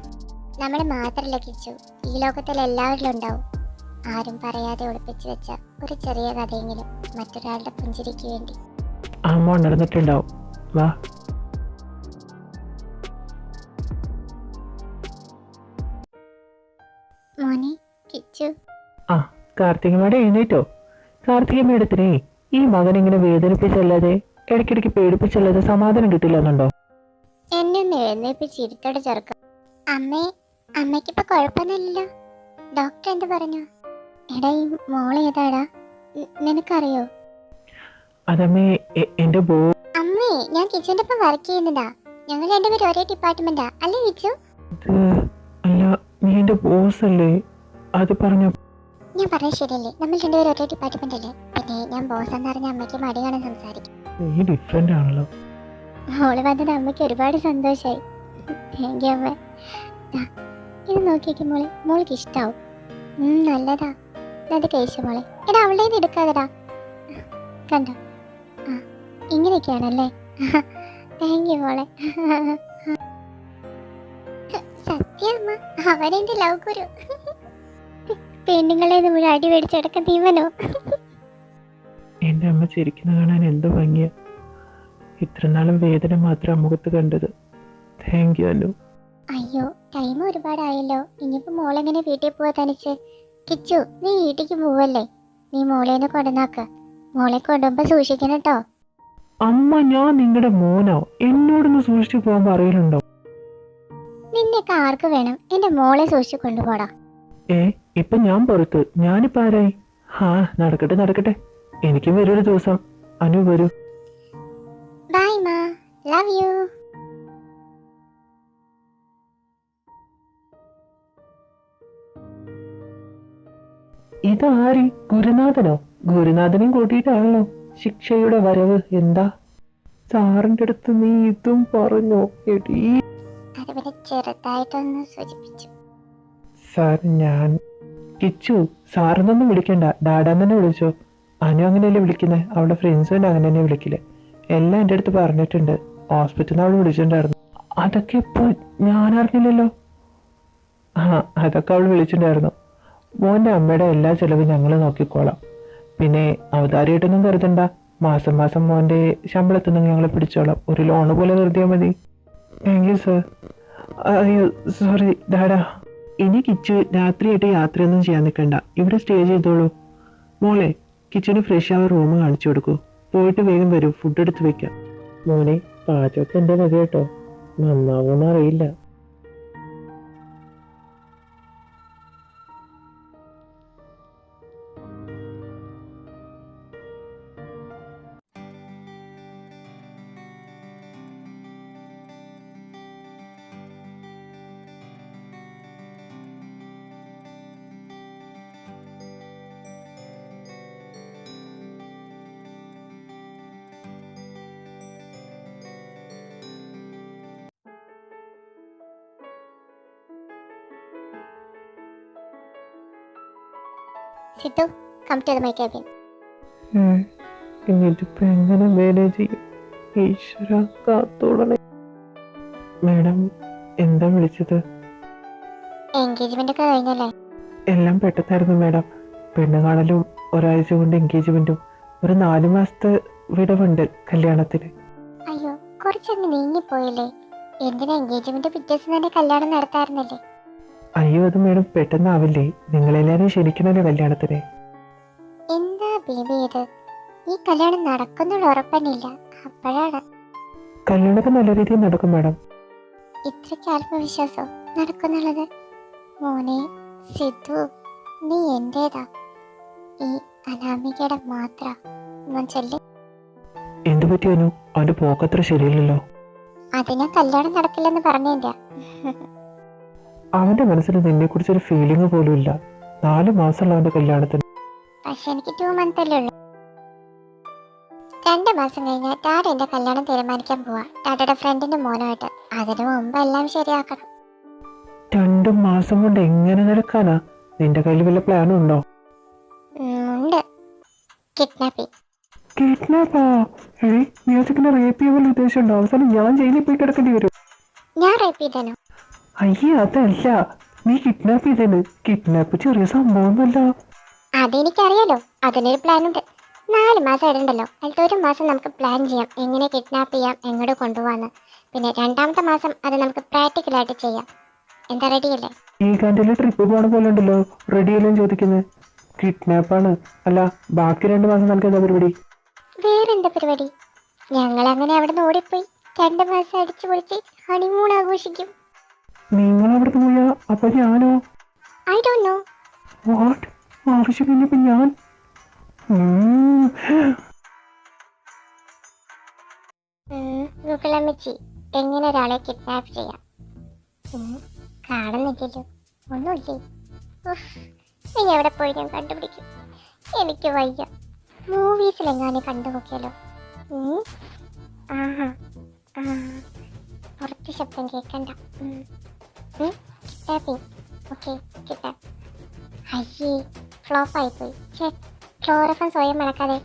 നമ്മൾ മാത്രമല്ല കിച്ചു, ഈ ലോകത്തിൽ എല്ലാവരിലും ഉണ്ടാവും ആരും പറയാതെ ഒളിപ്പിച്ചു വെച്ച ഒരു ചെറിയ കഥയെങ്കിലും മറ്റൊരാളുടെ പുഞ്ചിരിക്ക് വേണ്ടി. അമ്മ ഉണർന്നിട്ടുണ്ടാവും. വാ. മോനെ കിച്ചു. ആ, കാർത്തിക മേഡം എഴുന്നേറ്റോ? കാർത്തിക മേഡത്തിനെ ഈ മകൻ ഇങ്ങനെ വേദനിപ്പിച്ചല്ലാതെ ഇടയ്ക്കിടയ്ക്ക് പേടിപ്പിച്ചല്ലാതെ സമാധാനം കിട്ടില്ല എന്നുണ്ടോ? എന്നെ ഒന്ന് എഴുന്നേപ്പിച്ചിരുത്തോടെ ചെറുക്കം. അമ്മയ്ക്കിപ്പോ കുഴപ്പമൊന്നുമില്ലല്ലോ. ഡോക്ടർ എന്ത് പറഞ്ഞു? എടാ, ഈ മോളെ ഏതാടാ, നിനക്കറിയോ? അതമ്മേ, എന്റെ അമ്മേ, ഞാൻ കിച്ചുവിന്റെ ഒപ്പം വർക്ക് ചെയ്യുന്നതാ. ഞങ്ങൾ രണ്ടുപേരും ഒരേ ഡിപ്പാർട്ട്മെന്റാ അല്ലേ കിച്ചു? അല്ല, നീ എന്റെ ബോസ് അല്ലേ? അത് പറഞ്ഞ ഞാൻ പറഞ്ഞത് ശരിയല്ലേ? നമ്മൾ രണ്ടുപേരും ഒരേ ഡിപ്പാർട്ട്മെന്റ് അല്ലേ? പിന്നെ ഞാൻ ബോസ് എന്ന് പറഞ്ഞ അമ്മയ്ക്ക് മടിയാണ് സംസാരിക്കും. നീ ഡിഫറെന്റ് ആണല്ലോ. മോള് വന്നത് അമ്മയ്ക്ക് ഒരുപാട് സന്തോഷായി. താങ്ക് യു അമ്മ. ഇത് നോക്കിയേക്ക് മോളെ, മോൾക്ക് ഇഷ്ടാവും. നല്ലതാ. അത് കഴിച്ചു മോളെ. എടാ, അവളുടെ ഇത് എടുക്കാതെടാ. കണ്ടോ? ആ, ഇങ്ങനെയൊക്കെയാണല്ലേ. താങ്ക് യു മോളെ. സത്യമ്മ, അവനെന്റെ ലവ് ഗുരു. പെണ്ണുങ്ങളെ മുഴുവൻ അടി മേടിച്ചെടുക്കാൻ തീവനോ? എന്റെ അമ്മ ചിരിക്കുന്ന കാണാൻ എന്ത് ഭംഗിയാ. ഇത്ര നാളും വേദന മാത്രം മുഖത്ത് കണ്ടത്. Thank you Anu. അയ്യോ, ടൈം ഒരുപാടായല്ലോ. ഇനിയിപ്പോ മോളെങ്ങനെ വീട്ടിൽ പോവാ തനിച്ച്? കിച്ചു, നീ വീട്ടിലേക്ക് പോവല്ലേ? നീ മോളേന്ന് കൊണ്ടുവന്നാക്ക. മോളെ കൊണ്ടുപോകുമ്പോ സൂക്ഷിക്കണം കേട്ടോ. അമ്മ, ഞാൻ നിങ്ങളുടെ മോനോ? എന്നോടൊന്ന് സൂക്ഷിച്ചു പോകാൻ പറയലുണ്ടോ? നിന്നെയൊക്കെ ആർക്ക് വേണം? എന്റെ മോളെ സൂക്ഷിച്ചു കൊണ്ടുപോടാ. ഇപ്പൊ ഞാൻ പുറത്ത്, ഞാനിപ്പോ ആരായി? നടക്കട്ടെ നടക്കട്ടെ. എനിക്കും വരൊരു ദിവസം. അനു വരൂ. ബൈ മാ, ലവ് യു. ഇതാരി? ഗുരുനാഥനോ? ഗുരുനാഥനെയും കൂട്ടിയിട്ടാണല്ലോ ശിക്ഷയുടെ വരവ്. എന്താ സാറിന്റെ അടുത്ത് നീ ഇതും പറഞ്ഞോ? എടീ, ചെറുതായിട്ടൊന്ന് സൂചിപ്പിച്ചു. സാർ, ഞാൻ കിച്ചു. സാറിനൊന്നും വിളിക്കണ്ട, ഡാഡാൻ തന്നെ വിളിച്ചോ. അനു അങ്ങനെയല്ലേ വിളിക്കുന്നത്, അവളുടെ ഫ്രണ്ട്സും അങ്ങനെ തന്നെ വിളിക്കില്ലേ. എല്ലാം എൻ്റെ അടുത്ത് പറഞ്ഞിട്ടുണ്ട്. ഹോസ്പിറ്റലിൽ നിന്ന് അവൾ വിളിച്ചിട്ടുണ്ടായിരുന്നു. അതൊക്കെ ഇപ്പോൾ ഞാൻ അറിഞ്ഞില്ലല്ലോ. ആ, അതൊക്കെ അവൾ വിളിച്ചിട്ടുണ്ടായിരുന്നു. മോൻ്റെ അമ്മയുടെ എല്ലാ ചിലവും ഞങ്ങൾ നോക്കിക്കോളാം. പിന്നെ അവതാരിയായിട്ടൊന്നും കരുതണ്ട. മാസം മാസം മോൻ്റെ ശമ്പളത്തിൽ നിന്ന് ഞങ്ങളെ പിടിച്ചോളാം. ഒരു ലോണ് പോലെ കരുതിയാൽ മതി. Thank you sir. അയ്യോ സോറി ഡാഡാ. ഇനി കിച്ചു രാത്രിയായിട്ട് യാത്രയൊന്നും ചെയ്യാൻ നിൽക്കണ്ട, ഇവിടെ സ്റ്റേ ചെയ്തോളൂ. മോളെ, കിച്ചന് ഫ്രഷ് ആവാൻ റൂം കാണിച്ചു കൊടുക്കൂ. പോയിട്ട് വേഗം വരൂ, ഫുഡ് എടുത്ത് വെക്കാം. മോനെ, പാചകമൊക്കെ എൻ്റെ മതി കേട്ടോ, നന്നാവോന്ന് അറിയില്ല. സിത്തു, കം ടു മൈ ക്യാബിൻ. ഇതിപ്പോ എങ്ങനെ മാനേജ് ചെയ്യും? ഈശ്വര കാത്തോളണേ. മാഡം, എന്താ വിളിച്ചത്? എൻഗേജ്മെന്റ് ഒക്കെ കഴിഞ്ഞല്ലേ? എല്ലാം പെട്ടെന്നായിരുന്നു മാഡം. പെണ്ണ് കാണലും ഒരാഴ്ച കൊണ്ട് എൻഗേജ്മെന്റും, ഒരു 4 മാസത്തെ വിടവുണ്ട് കല്യാണത്തിന്. അയ്യോ, കുറച്ചങ്ങ് നീങ്ങിപ്പോയില്ലേ? എന്തിനാ എൻഗേജ്മെന്റ് പിറ്റേ ദിവസം തന്നെ കല്യാണം നടത്താറുന്നല്ലേ? അയ്യോ, അത് മാഡം പെട്ടെന്നാവില്ലേ? നിങ്ങളെല്ലാരും ക്ഷണിക്കണല്ലോ കല്യാണത്തിന്. എന്താ ബേബി ഇത്? ഈ കല്യാണം നടക്കുന്നുള്ള ഉറപ്പന്നില്ല. അപ്പോഴാണ് കല്യാണമൊക്കെ നല്ല രീതിയിൽ നടക്കും മാഡം. ഇത്രയ്ക്ക് ആത്മവിശ്വാസം നടക്കുന്നുള്ളത്. മോനെ സിദ്ധു, നീ എന്റേതാ. ഈ അനാമികയുടെ മാത്ര മോൻ ചൊല്ലി. എന്തു പറ്റിയാനു? അവന്റെ പോക്കത്ര ശരിയല്ലല്ലോ. അതിനാ കല്യാണം നടക്കില്ലെന്ന് പറഞ്ഞേന്റെ. അവന്റെ മനസ്സിൽ നിന്നെ കുറിച്ചൊരു ഫീലിംഗ് പോലും ഇല്ല. 4 മാസമുള്ള അവന്റെ കല്യാണത്തിന്. പക്ഷെ എനിക്ക് 2 മന്ത് അല്ലേ ഉള്ളൂ. 2 മാസം കഴിഞ്ഞാൽ ഡാഡ എന്റെ കല്യാണം തീരുമാനിക്കാൻ പോവാ, ഡാഡയുടെ ഫ്രണ്ടിന്റെ മോനുമായിട്ട്. അതിനു മുമ്പ് എല്ലാം ശരിയാക്കണം. 2 മാസം കൊണ്ട് എങ്ങനെ നടക്കാനാ? നിന്റെ കയ്യിൽ വല്ല പ്ലാനും ഉണ്ടോ? ഉണ്ട്, കിഡ്നാപ്പിംഗ്. കിഡ്നാപ്പാ? മ്യൂസിക്കിനെ റേപ്പ് ചെയ്യാൻ ഉദ്ദേശമുണ്ടോ? അവസാനം ഞാൻ ജയിലിൽ പോയി കിടക്കേണ്ടി വരും. ഞാൻ റേപ്പ് ചെയ്തേനോ? അയ്യേ, അതല്ല, നീ കിഡ്നാപ്പ് ചെയ്തേന്. കിഡ്നാപ്പ് ചെറിയ സംഭവമൊന്നുമല്ല. അതെനിക്കറിയാലോ, അതിനൊരു പ്ലാൻ ഉണ്ട്. 4 മാസം ഇടണ്ടല്ലോ, അതിലത്തെ 1 മാസം നമുക്ക് പ്ലാൻ ചെയ്യാം എങ്ങനെ കിഡ്നാപ്പ് ചെയ്യാം, എങ്ങോട്ട് കൊണ്ടുപോകാന്ന്. പിന്നെ 2ാമത്തെ മാസം അത് നമുക്ക് പ്രാക്ടിക്കലായിട്ട് ചെയ്യാം. എന്താ, റെഡിയല്ലേ? ഈ കാന്റീനിൽ ട്രിപ്പ് പോണ പോലെ ഉണ്ടല്ലോ, റെഡിയല്ലേ ചോദിക്കുന്നത്? കിഡ്നാപ്പാണ്. അല്ല, ബാക്കി 2 മാസം നമുക്ക് എന്താ പരിപാടി? വേറെന്താ പരിപാടി? ഞങ്ങൾ അങ്ങനെ അവിടെ നിന്ന് ഓടിപ്പോയി 2 മാസം അടിച്ചു പൊളിച്ച് ഹണിമൂൺ ആഘോഷിക്കും. നിങ്ങൾ അവിടുന്ന് പോയാ അപ്പൊ ഞാനോ? I don't know. വാട്ട്? ആവശ്യം കഴിഞ്ഞപ്പോ ഞാൻ ഗൂഗിൾ അമ്മച്ചി, എങ്ങനെ ഒരാളെ കിഡ്നാപ്പ് ചെയ്യാം? കാണുന്നില്ലല്ലോ, ഒന്നുമില്ലേ? നീ എവിടെ പോയി ഞാൻ കണ്ടുപിടിക്കും. എനിക്ക് വയ്യ. മൂവീസിലെങ്ങാനും കണ്ടു നോക്കിയാലോ? ആഹാ, പുറത്ത് ശബ്ദം കേൾക്കണ്ട. കിഡ്നാപ്പിംഗ്. Okay, kidnap. അയ്യേ, ഫ്ലോപ്പ് ആയിപ്പോയി. ക്ലോറോഫോം സ്വയം മണക്കാതെ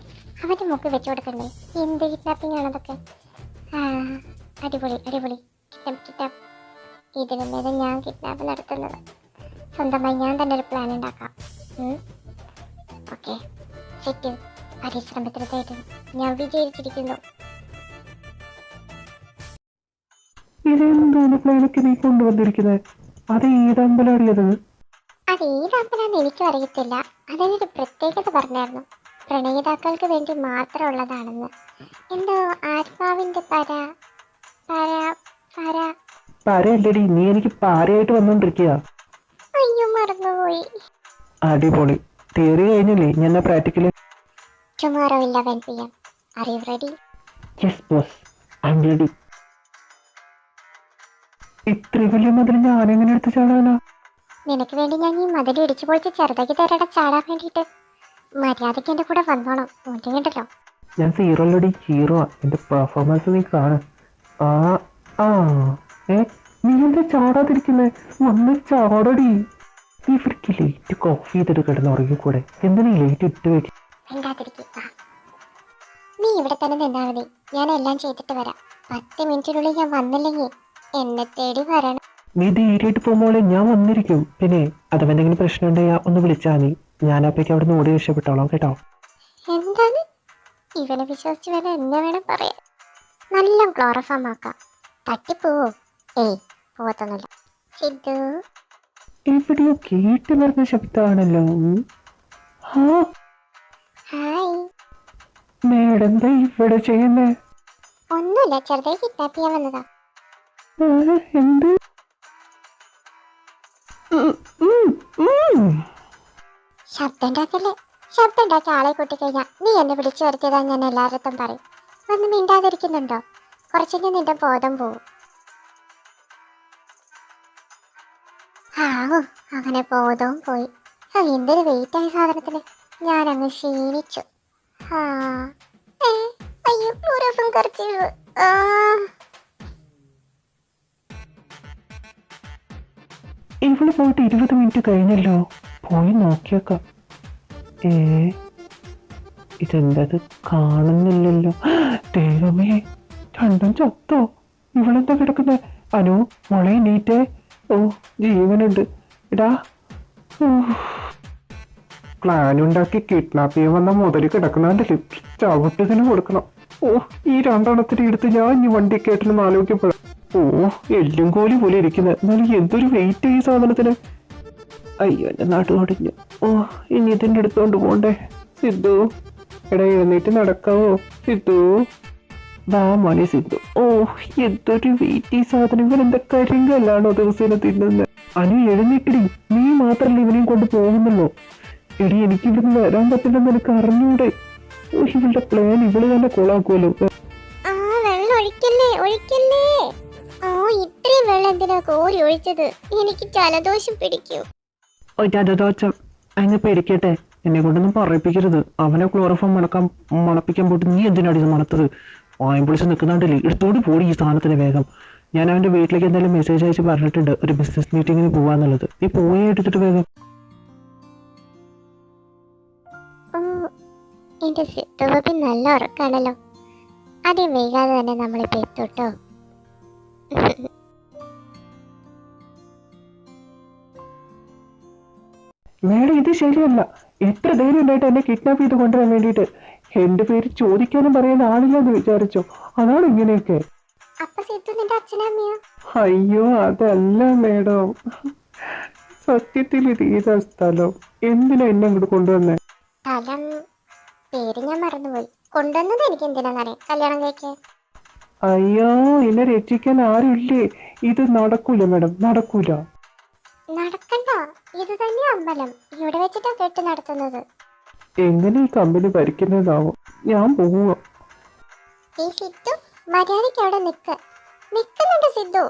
അവൻ്റെ മുക്ക് വെച്ചു കൊടുക്കണ്ടേ? എന്ത് കിഡ്നാപ്പിംഗ് ആണതൊക്കെ? അടിപൊളി അടിപൊളി. കിഡ്നാപ്പ്. ഇതിനു നേരം ഞാൻ കിഡ്നാപ്പ് നടത്തുന്നത്. സ്വന്തമായി ഞാൻ തന്നെ ഒരു പ്ലാൻ ഉണ്ടാക്കാം. Okay, set. പരിശ്രമത്തിലായിട്ട് ഞാൻ വിജയിച്ചിരിക്കുന്നു. ഇതെന്തോന്ന് പ്ലാനൊക്കെ നീ കൊണ്ടുവന്നിരിക്കുന്നത്? അത് ഏതമ്പലാടിയത്? അത് ഏതമ്പലാന്ന് എനിക്കും അറിയത്തില്ല. അതിനൊരു പ്രത്യേകത പറഞ്ഞായിരുന്നു, പ്രണയിതാക്കൾക്ക് വേണ്ടി മാത്രമുള്ളതാണെന്ന്. എന്തോ ആത്മാവിന്റെ പരയല്ലടി, നീ എനിക്ക് പാരയായിട്ട് വന്നോണ്ടിരിക്കുക. അയ്യോ, മറന്നുപോയി. അടിപൊളി. തിയറി കഴിഞ്ഞില്ലേ? ഞാൻ practical. Tomorrow 11 PM. Are you ready? Yes boss, I am ready. ഇത്ര വലിയ മതിൽ ഞാൻ എങ്ങനെ എടുത്ത് ചാടാനാ? നിനക്ക് വേണ്ടി ഞാൻ ഈ മതിൽ ഇടിച്ചു പൊളിച്ച് ചെറുതാക്കി തരട ചാടാൻ വേണ്ടിയിട്ട്. മര്യാദയ്ക്ക് എൻ്റെ കൂടെ വന്നോണം. ഒന്നുണ്ടല്ലോ, ഞാൻ സീറോയിലൂടെ ഹീറോ. എന്റെ പെർഫോമൻസ് നീ കാണും. നീ എന്താ ചാടാതിരിക്കുന്നേ? വന്ന് ചാടടി. ഇവർക്ക് ലേറ്റ് കോഫി ചെയ്തിട്ട് കിടന്ന് ഉറങ്ങിക്കൂടെ? എന്തിനാ ലേറ്റ് ഇട്ട് വെക്കും? മിണ്ടാതിരിക്കുക. നീ ഇവിടെ തന്നെ നിന്നാ മതി, ഞാൻ എല്ലാം ചെയ്തിട്ട് വരാം. 10 മിനിറ്റിനുള്ളിൽ ഞാൻ വന്നില്ലെങ്കിൽ എന്നെ തേടി വരണം. നീ ധൈര്യമായിട്ട് പോകുമ്പോളെ ഞാൻ വന്നിരിക്കും. പിന്നെ അഥവാ എന്തെങ്കിലും പ്രശ്നം ഉണ്ടെങ്കിൽ ഒന്ന് വിളിച്ചാൽ മതി. ഞാൻ അപ്പേക്ക് അവിടെ നിന്ന് ഓടി രക്ഷപ്പെട്ടോളാം കേട്ടോ. എന്താണ് ഇവനെ വിശ്വസിച്ച് വേണം എന്നെ വേണം പറയാൻ. നല്ല ക്ലോറോഫാം ആക്കാം. തട്ടിപ്പോവോ? ഏയ് പോകത്തൊന്നുമില്ല. സിദ്ധു എവിടെയോ കേട്ട് പറഞ്ഞ ശബ്ദമാണല്ലോ. ഹായ് മേഡം, എന്താ ഇവിടെ ചെയ്യുന്നേ? ഒന്നുമില്ല, ചെറുതായി കിഡ്നാപ്പ് ചെയ്യാൻ വന്നതാ. എന്ത്? ശബ്ദം ഉണ്ടാക്കല്ലേ. ശബ്ദം ഉണ്ടാക്കി ആളെ കൂട്ടിക്കഴിഞ്ഞാ നീ എന്നെ വിളിച്ചു വരുത്തിയതാ ഞാൻ എല്ലാവരുടെ പറയും. വന്ന് മിണ്ടാതിരിക്കുന്നുണ്ടോ? കുറച്ചെങ്കിൽ നിന്റെ ബോധം പോവും. ആവോ, അങ്ങനെ ബോധവും പോയി. എന്തൊരു വെയിറ്റ് ആയ സാധനത്തിന്. ഞാൻ അങ്ങ് ക്ഷീണിച്ചു. അയ്യോ, ക്ലോറോഫോം കറിച്ചു. ഇവിടെ പോയിട്ട് 20 മിനിറ്റ് കഴിഞ്ഞല്ലോ. പോയി നോക്കിയേക്കാം. ഇതെന്തത് കാണുന്നില്ലല്ലോ. ദൈവമേ, രണ്ടും ചത്തോ? ഇവളെന്താ കിടക്കുന്നത്? അനു മോളെ നീറ്റേ. ഓ, ജീവനുണ്ട്. ഇടാ, പ്ലാൻ ഉണ്ടാക്കി കിഡ്നാപ്പ് ചെയ്യാൻ വന്ന മുതല് കിടക്കണല്ലേ. ചവിട്ടതിന് കൊടുക്കണം. ഓ, ഈ രണ്ടെണ്ണത്തിന് എടുത്ത് ഞാൻ ഇനി വണ്ടി കേട്ടിന് ആലോചിക്കപ്പെടാം. ഓ, എല്ലും കോലി പോലെ ഇരിക്കുന്നത്. എന്നാലും എന്തൊരു വെയിറ്റ് ഈ സാധനത്തിന്. അയ്യോ, എന്റെ നാട്ടുകൊടിഞ്ഞു. ഓ, ഇനി ഇതിന്റെ അടുത്തോണ്ട് പോണ്ടേ. സിദ്ധു, എടാ എഴുന്നേറ്റ് നടക്കാവോ? സിദ്ധു, വാ മോനെ സിദ്ധു. ഓ, എന്തൊരു വെയിറ്റ് ഈ സാധനം. ഇവനെന്താ കരിങ്കല്ലാണോ ദിവസേന തിന്നുന്നത്? അനു എഴുന്നേക്കടി. നീ മാത്രല്ല ഇവനെയും കൊണ്ട് പോകുന്നുള്ളൂ. എടി, എനിക്ക് ഇവിടുന്ന് വരാൻ പറ്റില്ലെന്ന് എനിക്ക് അറിഞ്ഞൂടെ. ഓ, ഇവളുടെ പ്ലാൻ ഇവള് തന്നെ കൊളാക്കുമല്ലോ. ഇത്രയും വെള്ളം എന്തിനാ കോരി ഒഴിച്ചത്? എനിക്ക് ജലദോഷം പിടിക്കൂ. ജലദോഷം അതിനെ പേടിക്കട്ടെ. എന്നെ കൊണ്ടൊന്നും പറയിപ്പിക്കരുത്. അവനെ ക്ലോറോഫോം മണപ്പിക്കാൻ പോയിട്ട് നീ എന്തിനാണ് ഇത് മണത്തത്? ആംബുലൻസ് നിൽക്കുന്നുണ്ടല്ലേ, എടുത്തോണ്ട് പോടി ഈ സാധനത്തിന് വേഗം. ഞാൻ അവന്റെ വീട്ടിലേക്ക് എന്തായാലും മെസ്സേജ് അയച്ച് പറഞ്ഞിട്ടുണ്ട് ഒരു ബിസിനസ് മീറ്റിങ്ങിന് പോവാന്നുള്ളത്. നീ പോയി എടുത്തിട്ട് വേഗം. എന്റെ സിദ്ധുബി നല്ല ഉറക്കാണല്ലോ. അതേ വൈകാതെ തന്നെ നമ്മളിപ്പോ എത്തോട്ടോ. മേഡം, ഇത് ശരിയല്ല. എത്ര ധൈര്യം ഉണ്ടായിട്ട് എന്നെ കിഡ്നാപ്പ് ചെയ്ത് കൊണ്ടുവരാൻ വേണ്ടിയിട്ട്. എന്റെ പേര് ചോദിക്കാനും പറയാൻ ആളില്ലെന്ന് വിചാരിച്ചോ? അതാണ് ഇങ്ങനെയൊക്കെ. അയ്യോ, അതല്ല മേഡം. സത്യത്തിൽ ഇത് ഏതാ സ്ഥലം? എന്തിനാ എന്നെ അങ്ങോട്ട് കൊണ്ടുവന്നേ? സ്ഥലം പേര് ഞാൻ മറന്നുപോയി. കൊണ്ടുവന്നത് എനിക്ക് എന്തിനാന്നറിയാം, കല്യാണം കഴിക്കാൻ. അയ്യോ, എന്നെ രക്ഷിക്കാൻ ആരുമില്ലേ? ഇത് നടക്കൂല മേഡം, നടക്കൂല. നടക്കണ്ട, ഇത് തന്നെ അമ്പലം. ഇവിടെ വെച്ചിട്ടാ കെട്ട് നടത്തുന്നത്. എങ്ങനെ ഈ കമ്പനി ഭരിക്കുന്നതാവും? ഞാൻ പോവുക. ഈ സിദ്ധു മര്യാദയ്ക്ക് അവിടെ നിക്കുന്നുണ്ട് സിദ്ധു.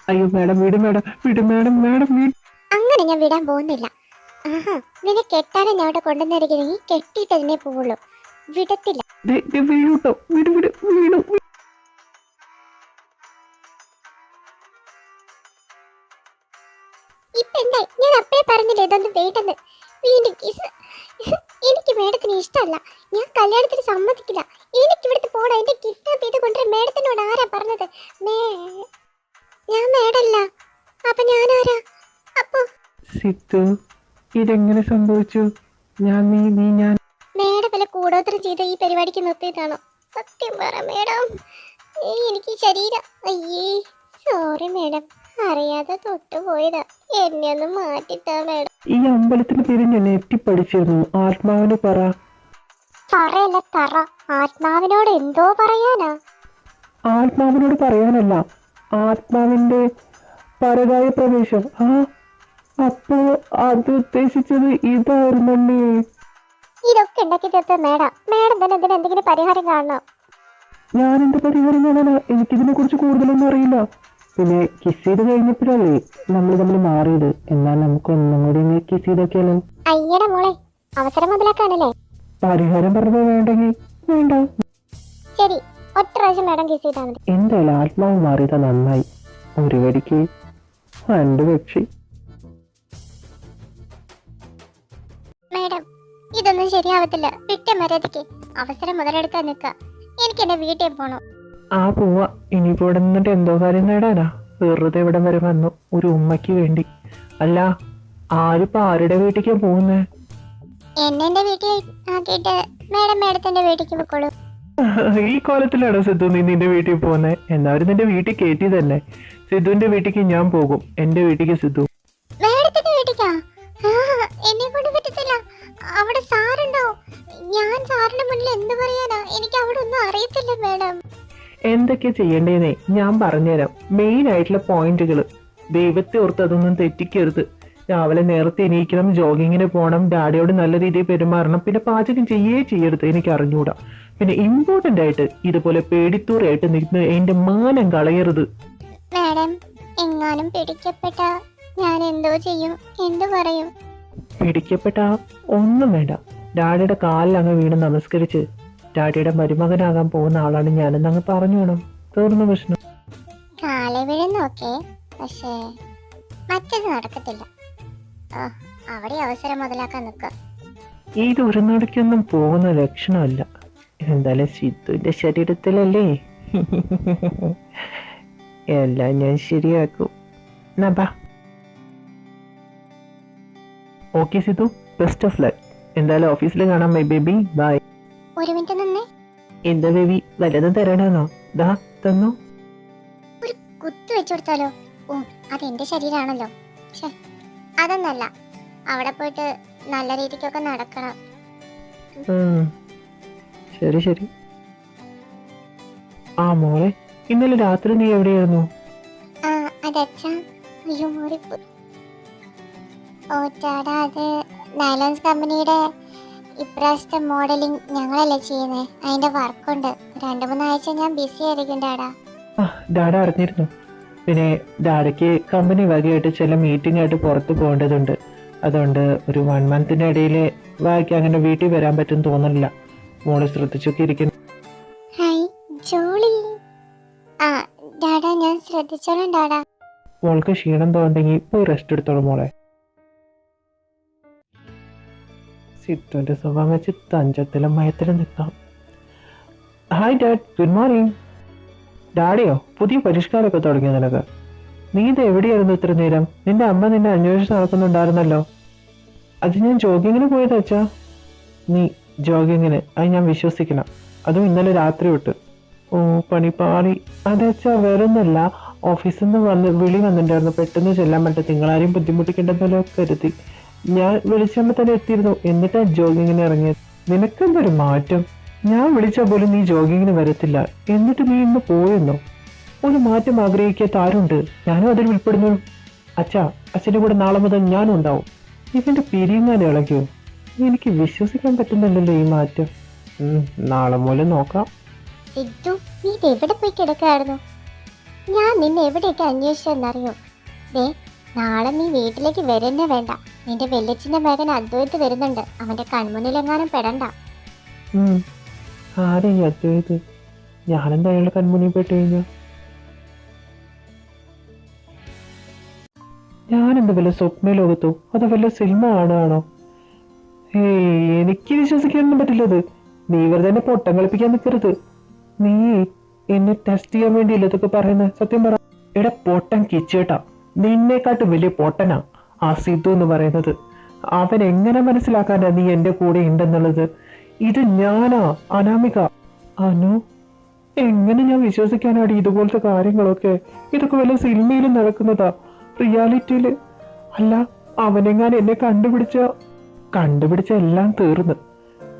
അയ്യോ മേഡം, വീട് മേഡം, വീട് മേഡം, മേഡം വീട്. അങ്ങനെ ഞാൻ വിടാൻ പോകുന്നില്ല. നിന്നെ കെട്ടാനും ഞാൻ അവിടെ കൊണ്ടുവന്നിരിക്കുന്നെങ്കിൽ കെട്ടിയിട്ട് അതിനെ പോവുള്ളൂ, വിടത്തില്ല. വീടൂട്ടോ, വീട് വീട് വീടും. ഇപ്പൊ എന്താ? ഞാൻ അപ്പഴേ പറഞ്ഞില്ലേ ഇതൊന്നും വേണ്ടെന്ന്. വീണ്ടും കിസ്. എനിക്ക് മേഡത്തിന് ഇഷ്ടമല്ല. ഞാൻ കല്യാണത്തിന് സമ്മതിക്കില്ല. എനിക്ക് ഇവിടുത്തെ പോടാ. എന്റെ കിഡ്നാപ്പ് ചെയ്ത് കൊണ്ടുവരാൻ മേഡത്തിനോട് ആരാ പറഞ്ഞത്? ഞാൻ മേഡല്ല. അപ്പൊ ഞാനാരാ? അപ്പൊ സിദ്ധു, ഇതെങ്ങനെ സംഭവിച്ചു? ഞാൻ മേഡം വല്ല കൂടോത്രം ചെയ്ത ഈ പരിപാടിക്ക് നിർത്തിയതാണോ? സത്യം പറ മേഡം. എനിക്ക് ശരീരം. അയ്യേ, സോറി മേഡം, അറിയാതെ തൊട്ടുപോയതാ. എന്നെ ഒന്ന് മാറ്റിത്താ മേഡം. ഈ അമ്പലത്തിന് പേര് ഞാൻ എത്തിപ്പടിച്ചിരുന്നു. ആത്മാവിന് പറ. പറയല്ല, തറ. ആത്മാവിനോട് എന്തോ പറയാനാ? ആത്മാവിനോട് പറയാനല്ല, ആത്മാവിന്റെ പരകായ പ്രവേശം. അപ്പോ അത് ഉദ്ദേശിച്ചത് ഇതായിരുന്നല്ലേ? ഇതൊക്കെ ഉണ്ടാക്കി തീർത്ത മേഡം. മേഡം തന്നെ ഇതിന് എന്തെങ്കിലും പരിഹാരം കാണണം. ഞാൻ എന്ത് പരിഹാരം കാണാനാ? എനിക്കിതിനെ കുറിച്ച് കൂടുതലൊന്നും അറിയില്ല. പിന്നെ കിസ് ചെയ്ത് കഴിഞ്ഞപ്പോഴല്ലേ നമ്മൾ തമ്മിൽ മാറിയത്. എന്നാൽ നമുക്ക് ഒന്നും കൂടി കിസ് ചെയ്തൊക്കെയല്ലോ. അയ്യടാ മോളെ, അവസരം മുതലാക്കാനല്ലേ? പരിഹാരം പറഞ്ഞത് വേണ്ടെങ്കിൽ വേണ്ട. ശരി, ഒറ്റ പ്രാവശ്യം മേഡം കിസ് ചെയ്താൽ മതി. എന്തായാലും ആത്മാവ് മാറിയത് നന്നായി. ഒരു വരിക്ക് 2 പക്ഷി. മേഡം, ഇതൊന്നും ഇതൊന്നും ശരിയാവത്തില്ല. വിട്ട മര്യാദയ്ക്ക് അവസരം മുതലെടുക്കാൻ നിൽക്ക. എനിക്ക് എന്റെ വീട്ടിൽ പോണം. ആ പോവാ. ഇനിയിപ്പോ ഇവിടെ നിന്നിട്ട് എന്തോ കാര്യം നേടാനാ? വെറുതെ ഇവിടം വരെ വന്നു ഒരു ഉമ്മയ്ക്ക് വേണ്ടി. അല്ല, ആരിപ്പോ ആരുടെ വീട്ടിലേക്കാ പോകുന്നേ? എന്നെ വീട്ടിൽ ആക്കിയിട്ട് മേഡത്തിന്റെ വീട്ടിലേക്ക് പോയിക്കോളൂ. ഈ കോലത്തിലാണോ സിദ്ധു നീ നിന്റെ വീട്ടിൽ പോകുന്നേ? എന്നാലും നിന്റെ വീട്ടിൽ കയറ്റി തന്നെ. സിദ്ധുവിന്റെ വീട്ടിലേക്ക് ഞാൻ പോകും. എന്റെ വീട്ടിലേക്ക് സിദ്ധു. മേഡത്തിന്റെ വീട്ടിലേക്കാ? എന്നെ കൊണ്ട് പറ്റത്തില്ല. അവിടെ സാറുണ്ടോ? ഞാൻ സാറിന്റെ മുന്നിൽ എന്ത് പറയാനാ? എനിക്ക് അവിടെ ഒന്നും അറിയത്തില്ല മേഡം. എന്തൊക്കെ ചെയ്യേണ്ടേന്നേ ഞാൻ പറഞ്ഞുതരാം. മെയിൻ ആയിട്ടുള്ള പോയിന്റുകൾ. ദൈവത്തെ ഓർത്ത് അതൊന്നും തെറ്റിക്കരുത്. രാവിലെ നേരത്തെ എണീക്കണം, ജോഗിങ്ങിന് പോകണം, ഡാഡിയോട് നല്ല രീതിയിൽ പെരുമാറണം, പിന്നെ പാചകം ചെയ്യരുത്, എനിക്ക് അറിഞ്ഞൂടാ. പിന്നെ ഇമ്പോർട്ടന്റ് ആയിട്ട് ഇതുപോലെ പേടിത്തൂറായിട്ട് നിന്ന് എന്റെ മാനം കളയരുത്. മാഡം, എങ്ങാനും പിടിക്കപ്പെട്ട ഞാൻ എന്തോ ചെയ്യും? എന്തു പറയും? പിടിക്കപ്പെട്ട ഒന്നും വേണ്ട. ഡാഡിയുടെ കാലിൽ അങ്ങ് വീണ് നമസ്കരിച്ച് ഡാഡിയുടെ മരുമകനാകാൻ പോകുന്ന ആളാണ് ഞാനെന്ന് അങ്ങ് പറഞ്ഞു വേണം. തീർന്നു പ്രശ്നം. കാലെ വീഴുന്നോക്കെ, പക്ഷേ മറ്റത് നടക്കത്തില്ല. അവിടെ അവസരം മുതലാക്കാൻ നിൽക്കുക. ഇത് ഒരു നടക്കൊന്നും പോകുന്ന ലക്ഷണമല്ല. എന്തായാലും സിദ്ധുവിന്റെ ശരീരത്തിലല്ലേ. എല്ലാം ഞാൻ ശരിയാക്കും. Okay Sidhu, best of luck. എന്തായാലും ഓഫീസിൽ കാണാം മൈ ബേബി. ബൈ. ഒരു മിനിറ്റ് നിന്നേ. എന്താ ബേബി, വല്ലതും തരാനാണോ? ദാ തന്നോ. ഒരു കുത്തു വെച്ചു കൊടുത്താലോ? ഓ, അതെന്റെ ശരീരമാണല്ലോ. അതൊന്നല്ല, അവിടെ പോയിട്ട് നല്ല രീതിക്കൊക്കെ നടക്കണം. ശരി ശരി. ആ മോളെ, ഇന്നലെ രാത്രി നീ എവിടെയായിരുന്നു? അതച്ഛാ, അയ്യോ മോറിപ്പോയി. ഓ ചേട്ടാ, അത് നൈലോൺസ് കമ്പനിയുടെ ഇപ്രാവശ്യത്തെ മോഡലിംഗ് ഞങ്ങളല്ലേ ചെയ്യുന്നേ. അതിന്റെ വർക്കുണ്ട്. 2-3 ആഴ്ച ഞാൻ ബിസി ആയിരിക്കും ഡാഡാ. ഡാഡ അറിഞ്ഞിരുന്നു. പിന്നെ ഡാഡയ്ക്ക് കമ്പനി വകയായിട്ട് ചില മീറ്റിംഗ് ആയിട്ട് പുറത്ത് പോകേണ്ടതുണ്ട്. അതുകൊണ്ട് ഒരു 1 മന്തിന്റെ ഇടയിൽ വായിക്ക് അങ്ങനെ വീട്ടിൽ വരാൻ പറ്റും തോന്നുന്നില്ല. മോള് ശ്രദ്ധിച്ചൊക്കെ ഇരിക്കുന്നു. ഹായ് ജോളി. ഡാഡാ, ഞാൻ ശ്രദ്ധിച്ചോളാം ഡാഡാ. മോൾക്ക് ക്ഷീണം തോന്നുന്നെങ്കിൽ പോയി റെസ്റ്റ് എടുത്തോളൂ മോളെ. സിദ്ധുവിന്റെ സ്വഭാവം വെച്ച് തഞ്ചത്തിലും മയത്തിലും നിൽക്കാം. Hi dad, good morning. ഡാഡിയോ, പുതിയ പരിഷ്കാരമൊക്കെ തുടങ്ങിയ നിനക്ക്? നീ ഇത് എവിടെയായിരുന്നു ഇത്ര നേരം? നിന്റെ അമ്മ നിന്നെ അന്വേഷിച്ച് നടക്കുന്നുണ്ടായിരുന്നല്ലോ. അത് ഞാൻ ജോഗിങ്ങിന് പോയതാ അച്ഛാ. നീ ജോഗിങ്ങിന്? അത് ഞാൻ വിശ്വസിക്കണം. അതും ഇന്നലെ രാത്രി തൊട്ട്. ഓ പണിപ്പാളി. അതച്ഛാ, വേറൊന്നല്ല, ഓഫീസിൽ നിന്ന് വിളി വന്നിട്ടുണ്ടായിരുന്നു. പെട്ടെന്ന് ചെല്ലാൻ പറ്റും, നിങ്ങളാരെയും ബുദ്ധിമുട്ടിക്കേണ്ടെന്നല്ലോ കരുതി ഞാൻ വിളിച്ചപ്പോൾ തന്നെ എത്തിയിരുന്നു. എന്നിട്ടാ ജോഗിങ്ങിന് ഇറങ്ങിയത്. നിനക്കെന്തൊരു മാറ്റം! ഞാൻ വിളിച്ചാൽ പോലും നീ ജോഗിങ്ങിന് വരത്തില്ല, എന്നിട്ട് നീ ഇന്ന് പോയെന്നോ? ഒരു മാറ്റം ആഗ്രഹിക്കാത്ത ആരുണ്ട്? ഞാനും അതിൽ ഉൾപ്പെടുന്നു. അച്ഛാ, അച്ഛൻ്റെ കൂടെ നാളെ മുതൽ ഞാനും ഉണ്ടാവും. ഇവന്റെ പിരിയുങ്ങാൻ ഇളകിയോ? എനിക്ക് വിശ്വസിക്കാൻ പറ്റുന്നില്ലല്ലോ ഈ മാറ്റം. നാളെ മൂലം നോക്കാം. നീ എവിടെ പോയി കിടക്കായിരുന്നു? ഞാൻ നിന്നെ എവിടെയൊക്കെ അന്വേഷിച്ചെന്നറിയോ? നാളെ നീ വീട്ടിലേക്ക് വരുന്നേ വേണ്ട. നിന്റെ വെല്ലച്ചിന്റെ മകൻ അദ്വൈത് വരുന്നുണ്ട്. അവന്റെ കൺമുന്നിലെങ്ങാനും പെടണ്ട. ആരെ ഈ അദ്വൈത്? ഞാനെന്താ അയാളുടെ കൺമുന്നിൽ പെട്ട് കഴിഞ്ഞു? ഞാനെന്താ വല്ല സ്വപ്ന ലോകത്തോ അതോ വല്ല സിനിമ കാണുകയാണോ? എനിക്ക് വിശ്വസിക്കാനൊന്നും പറ്റില്ലത്. നീ വെറുതെ എന്നെ പൊട്ടം കളിപ്പിക്കാൻ നിൽക്കരുത്. നീ എന്നെ ടെസ്റ്റ് ചെയ്യാൻ വേണ്ടിയില്ല ഇതൊക്കെ പറയുന്നത്. സത്യം പറ. എടാ പൊട്ടൻ കിച്ചേട്ടാ, നിന്നെക്കാട്ടും വലിയ പൊട്ടനാ ആ സിദ്ധു എന്ന് പറയുന്നത്. അവൻ എങ്ങനെ മനസ്സിലാക്കാനാ നീ എന്റെ കൂടെ ഉണ്ടെന്നുള്ളത്? ഇത് ഞാനാ അനാമിക. അനു, എങ്ങനെ ഞാൻ വിശ്വസിക്കാനാടി ഇതുപോലത്തെ കാര്യങ്ങളൊക്കെ? ഇതൊക്കെ വല്ല സിനിമയിലും നടക്കുന്നതാ, റിയാലിറ്റിയില് അല്ല. അവനെങ്ങാനും എന്നെ കണ്ടുപിടിച്ച എല്ലാം തീർന്ന്.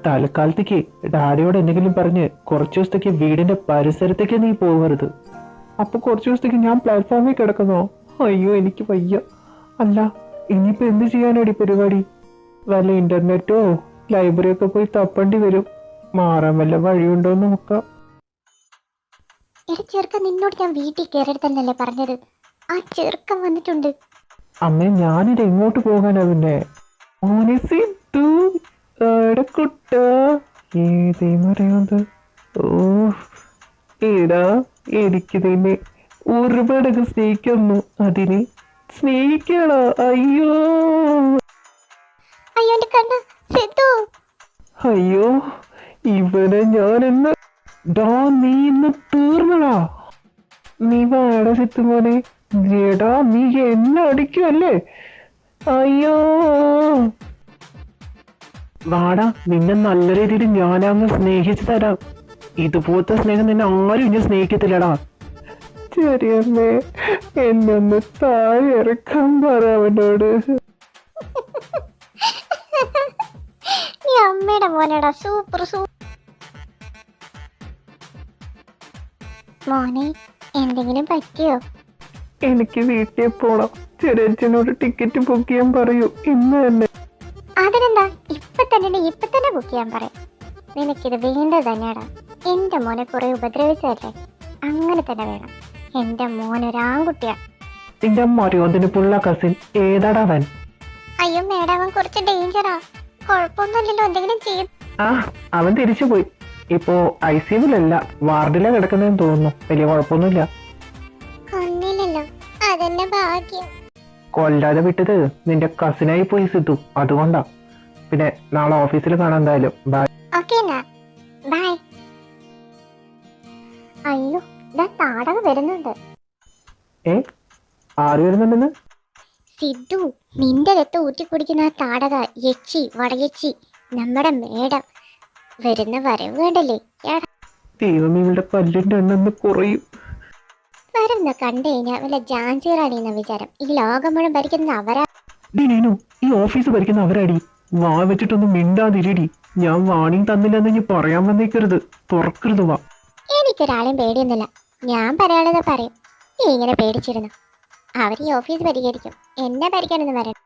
തൽക്കാലത്തേക്ക് ഡാഡിയോട് എന്തെങ്കിലും പറഞ്ഞ് കുറച്ചു ദിവസത്തേക്ക് വീടിന്റെ പരിസരത്തേക്ക് നീ പോകരുത്. അപ്പൊ കുറച്ചു ദിവസത്തേക്ക് ഞാൻ പ്ലാറ്റ്ഫോമിൽ കിടക്കുന്നോ? അയ്യോ എനിക്ക് വയ്യ. അല്ല, ഇനിയിപ്പോ എന്ത് ചെയ്യാനാടി പരിപാടി? വല്ല ഇന്റർനെറ്റോ ലൈബ്രറി ഒക്കെ പോയി തപ്പേണ്ടി വരും. മാറാൻ വല്ല വഴിയുണ്ടോ എന്ന് നോക്കാം. ചെറുക്കൻ നിന്നോട് ഞാൻ വീട്ടിൽ കയറിയെടുത്തല്ലേ പറഞ്ഞത്? ആ ചെറുക്കൻ വന്നിട്ടുണ്ട്. അമ്മേ, ഞാനിത് എങ്ങോട്ട് പോകാനാ പിന്നെ? മോനെ സിദ്ധു, കുട്ട ഏതേന്നറിയാത്. ഓ ഏടാ, എനിക്ക് തന്നെ ഒരുപാടൊക്കെ സ്നേഹിക്കുന്നു. അതിന് സ്നേഹിക്കണോ? അയ്യോ അയ്യോ എന്റെ കണ്ണ സിദ്ധു. അയ്യോ, ഇവനെ ഞാൻ ഇന്ന് ഡാ നീ ഇന്ന് തീർന്നടാ. നീ വാടാ സിത്തുമോനെ. ജേടാ നീ എന്നെ അടിക്കുമല്ലേ? അയ്യോ വാടാ, നിന്നെ നല്ല രീതിയിൽ ഞാനങ്ങ് സ്നേഹിച്ചു തരാം. ഇതുപോലത്തെ സ്നേഹം നിന്നെ ആരും ഇനി സ്നേഹിക്കത്തില്ലടാ. ചെറിയമ്മേ, എന്നൊന്ന് താഴെ ഇറക്കാൻ പറ അവനോട്. നീ അമ്മയുടെ മോനടാ, സൂപ്പർ സൂപ്പർ. മോനെ, എന്തെങ്കിലും പറ്റിയോ? എനിക്ക് വീട്ടിൽ പോണം. ചെറിയച്ഛനോട് ടിക്കറ്റ് ബുക്ക് ചെയ്യാൻ പറയൂ ഇന്ന് തന്നെ. അതിനെന്താ, ഇപ്പൊ തന്നെ ബുക്ക് ചെയ്യാൻ പറയാം. നിനക്കിത് വേണ്ടത് തന്നെയാടാ. എന്റെ മോനെ കുറെ ഉപദ്രവിച്ചതല്ലേ, അങ്ങനെ തന്നെ വേണം. എന്റെ മോനൊരാൺകുട്ടിയാ. നിന്റെ മര്യാദന് പുള്ള കസിൻ ഏതാടാ അവൻ? അയ്യോ മേഡം, അവൻ കുറച്ച് ഡേഞ്ചറാ. കുഴപ്പമൊന്നുമില്ലല്ലോ, എന്തെങ്കിലും ചെയ്യും. ആ, അവൻ തിരിച്ചുപോയി. ഇപ്പോ ICUവിലല്ല, വാർഡിലാ കിടക്കുന്നതെന്ന് തോന്നുന്നു. വലിയ കുഴപ്പമൊന്നുമില്ല. ഒന്നില്ലല്ലോ, അതെന്നെ ഭാഗ്യം. കൊല്ലാതെ വിട്ടത് നിന്റെ കസിനായി പോയി സിദ്ധു, അതുകൊണ്ടാ. പിന്നെ നാളെ ഓഫീസിൽ കാണാൻ എന്തായാലും. ബൈ. ഓക്കെ എന്നാ, ബൈ. അയ്യോ, ഇതാ താടക വരുന്നുണ്ട്. ആര് വരുന്നുണ്ടെന്ന്? സിദ്ധു, നിന്റെ രക്തം ഊറ്റി കുടിക്കുന്ന ആ താടക യച്ചി, വടയച്ചി, നമ്മുടെ മേഡം വരുന്ന വരവ് വേണ്ടല്ലേ? ദൈവം, ഇവളുടെ പല്ലിന്റെ എണ്ണം കുറയും. വരുന്ന കണ്ടു കഴിഞ്ഞാൽ വല്ല ജാൻസീറാണിയെന്ന വിചാരം. ഈ ലോകം മുഴുവൻ ഭരിക്കുന്ന അവരാ. നീനു, ഈ ഓഫീസ് ഭരിക്കുന്ന അവരാടി. വാ വെച്ചിട്ടൊന്നും മിണ്ടാതിരിടി. ഞാൻ വാണിംഗ് തന്നില്ലെന്ന് ഇനി പറയാൻ വന്നേക്കരുത്. തുറക്കരുത് വാ. എനിക്കൊരാളെയും പേടിയൊന്നുമില്ല. ഞാൻ പറയാനുള്ളത് പറയും. നീ ഇങ്ങനെ പേടിച്ചിരുന്നു. അവർ ഈ ഓഫീസ് പരിഹരിക്കും, എന്നെ ഭരിക്കാനൊന്നും വരണം.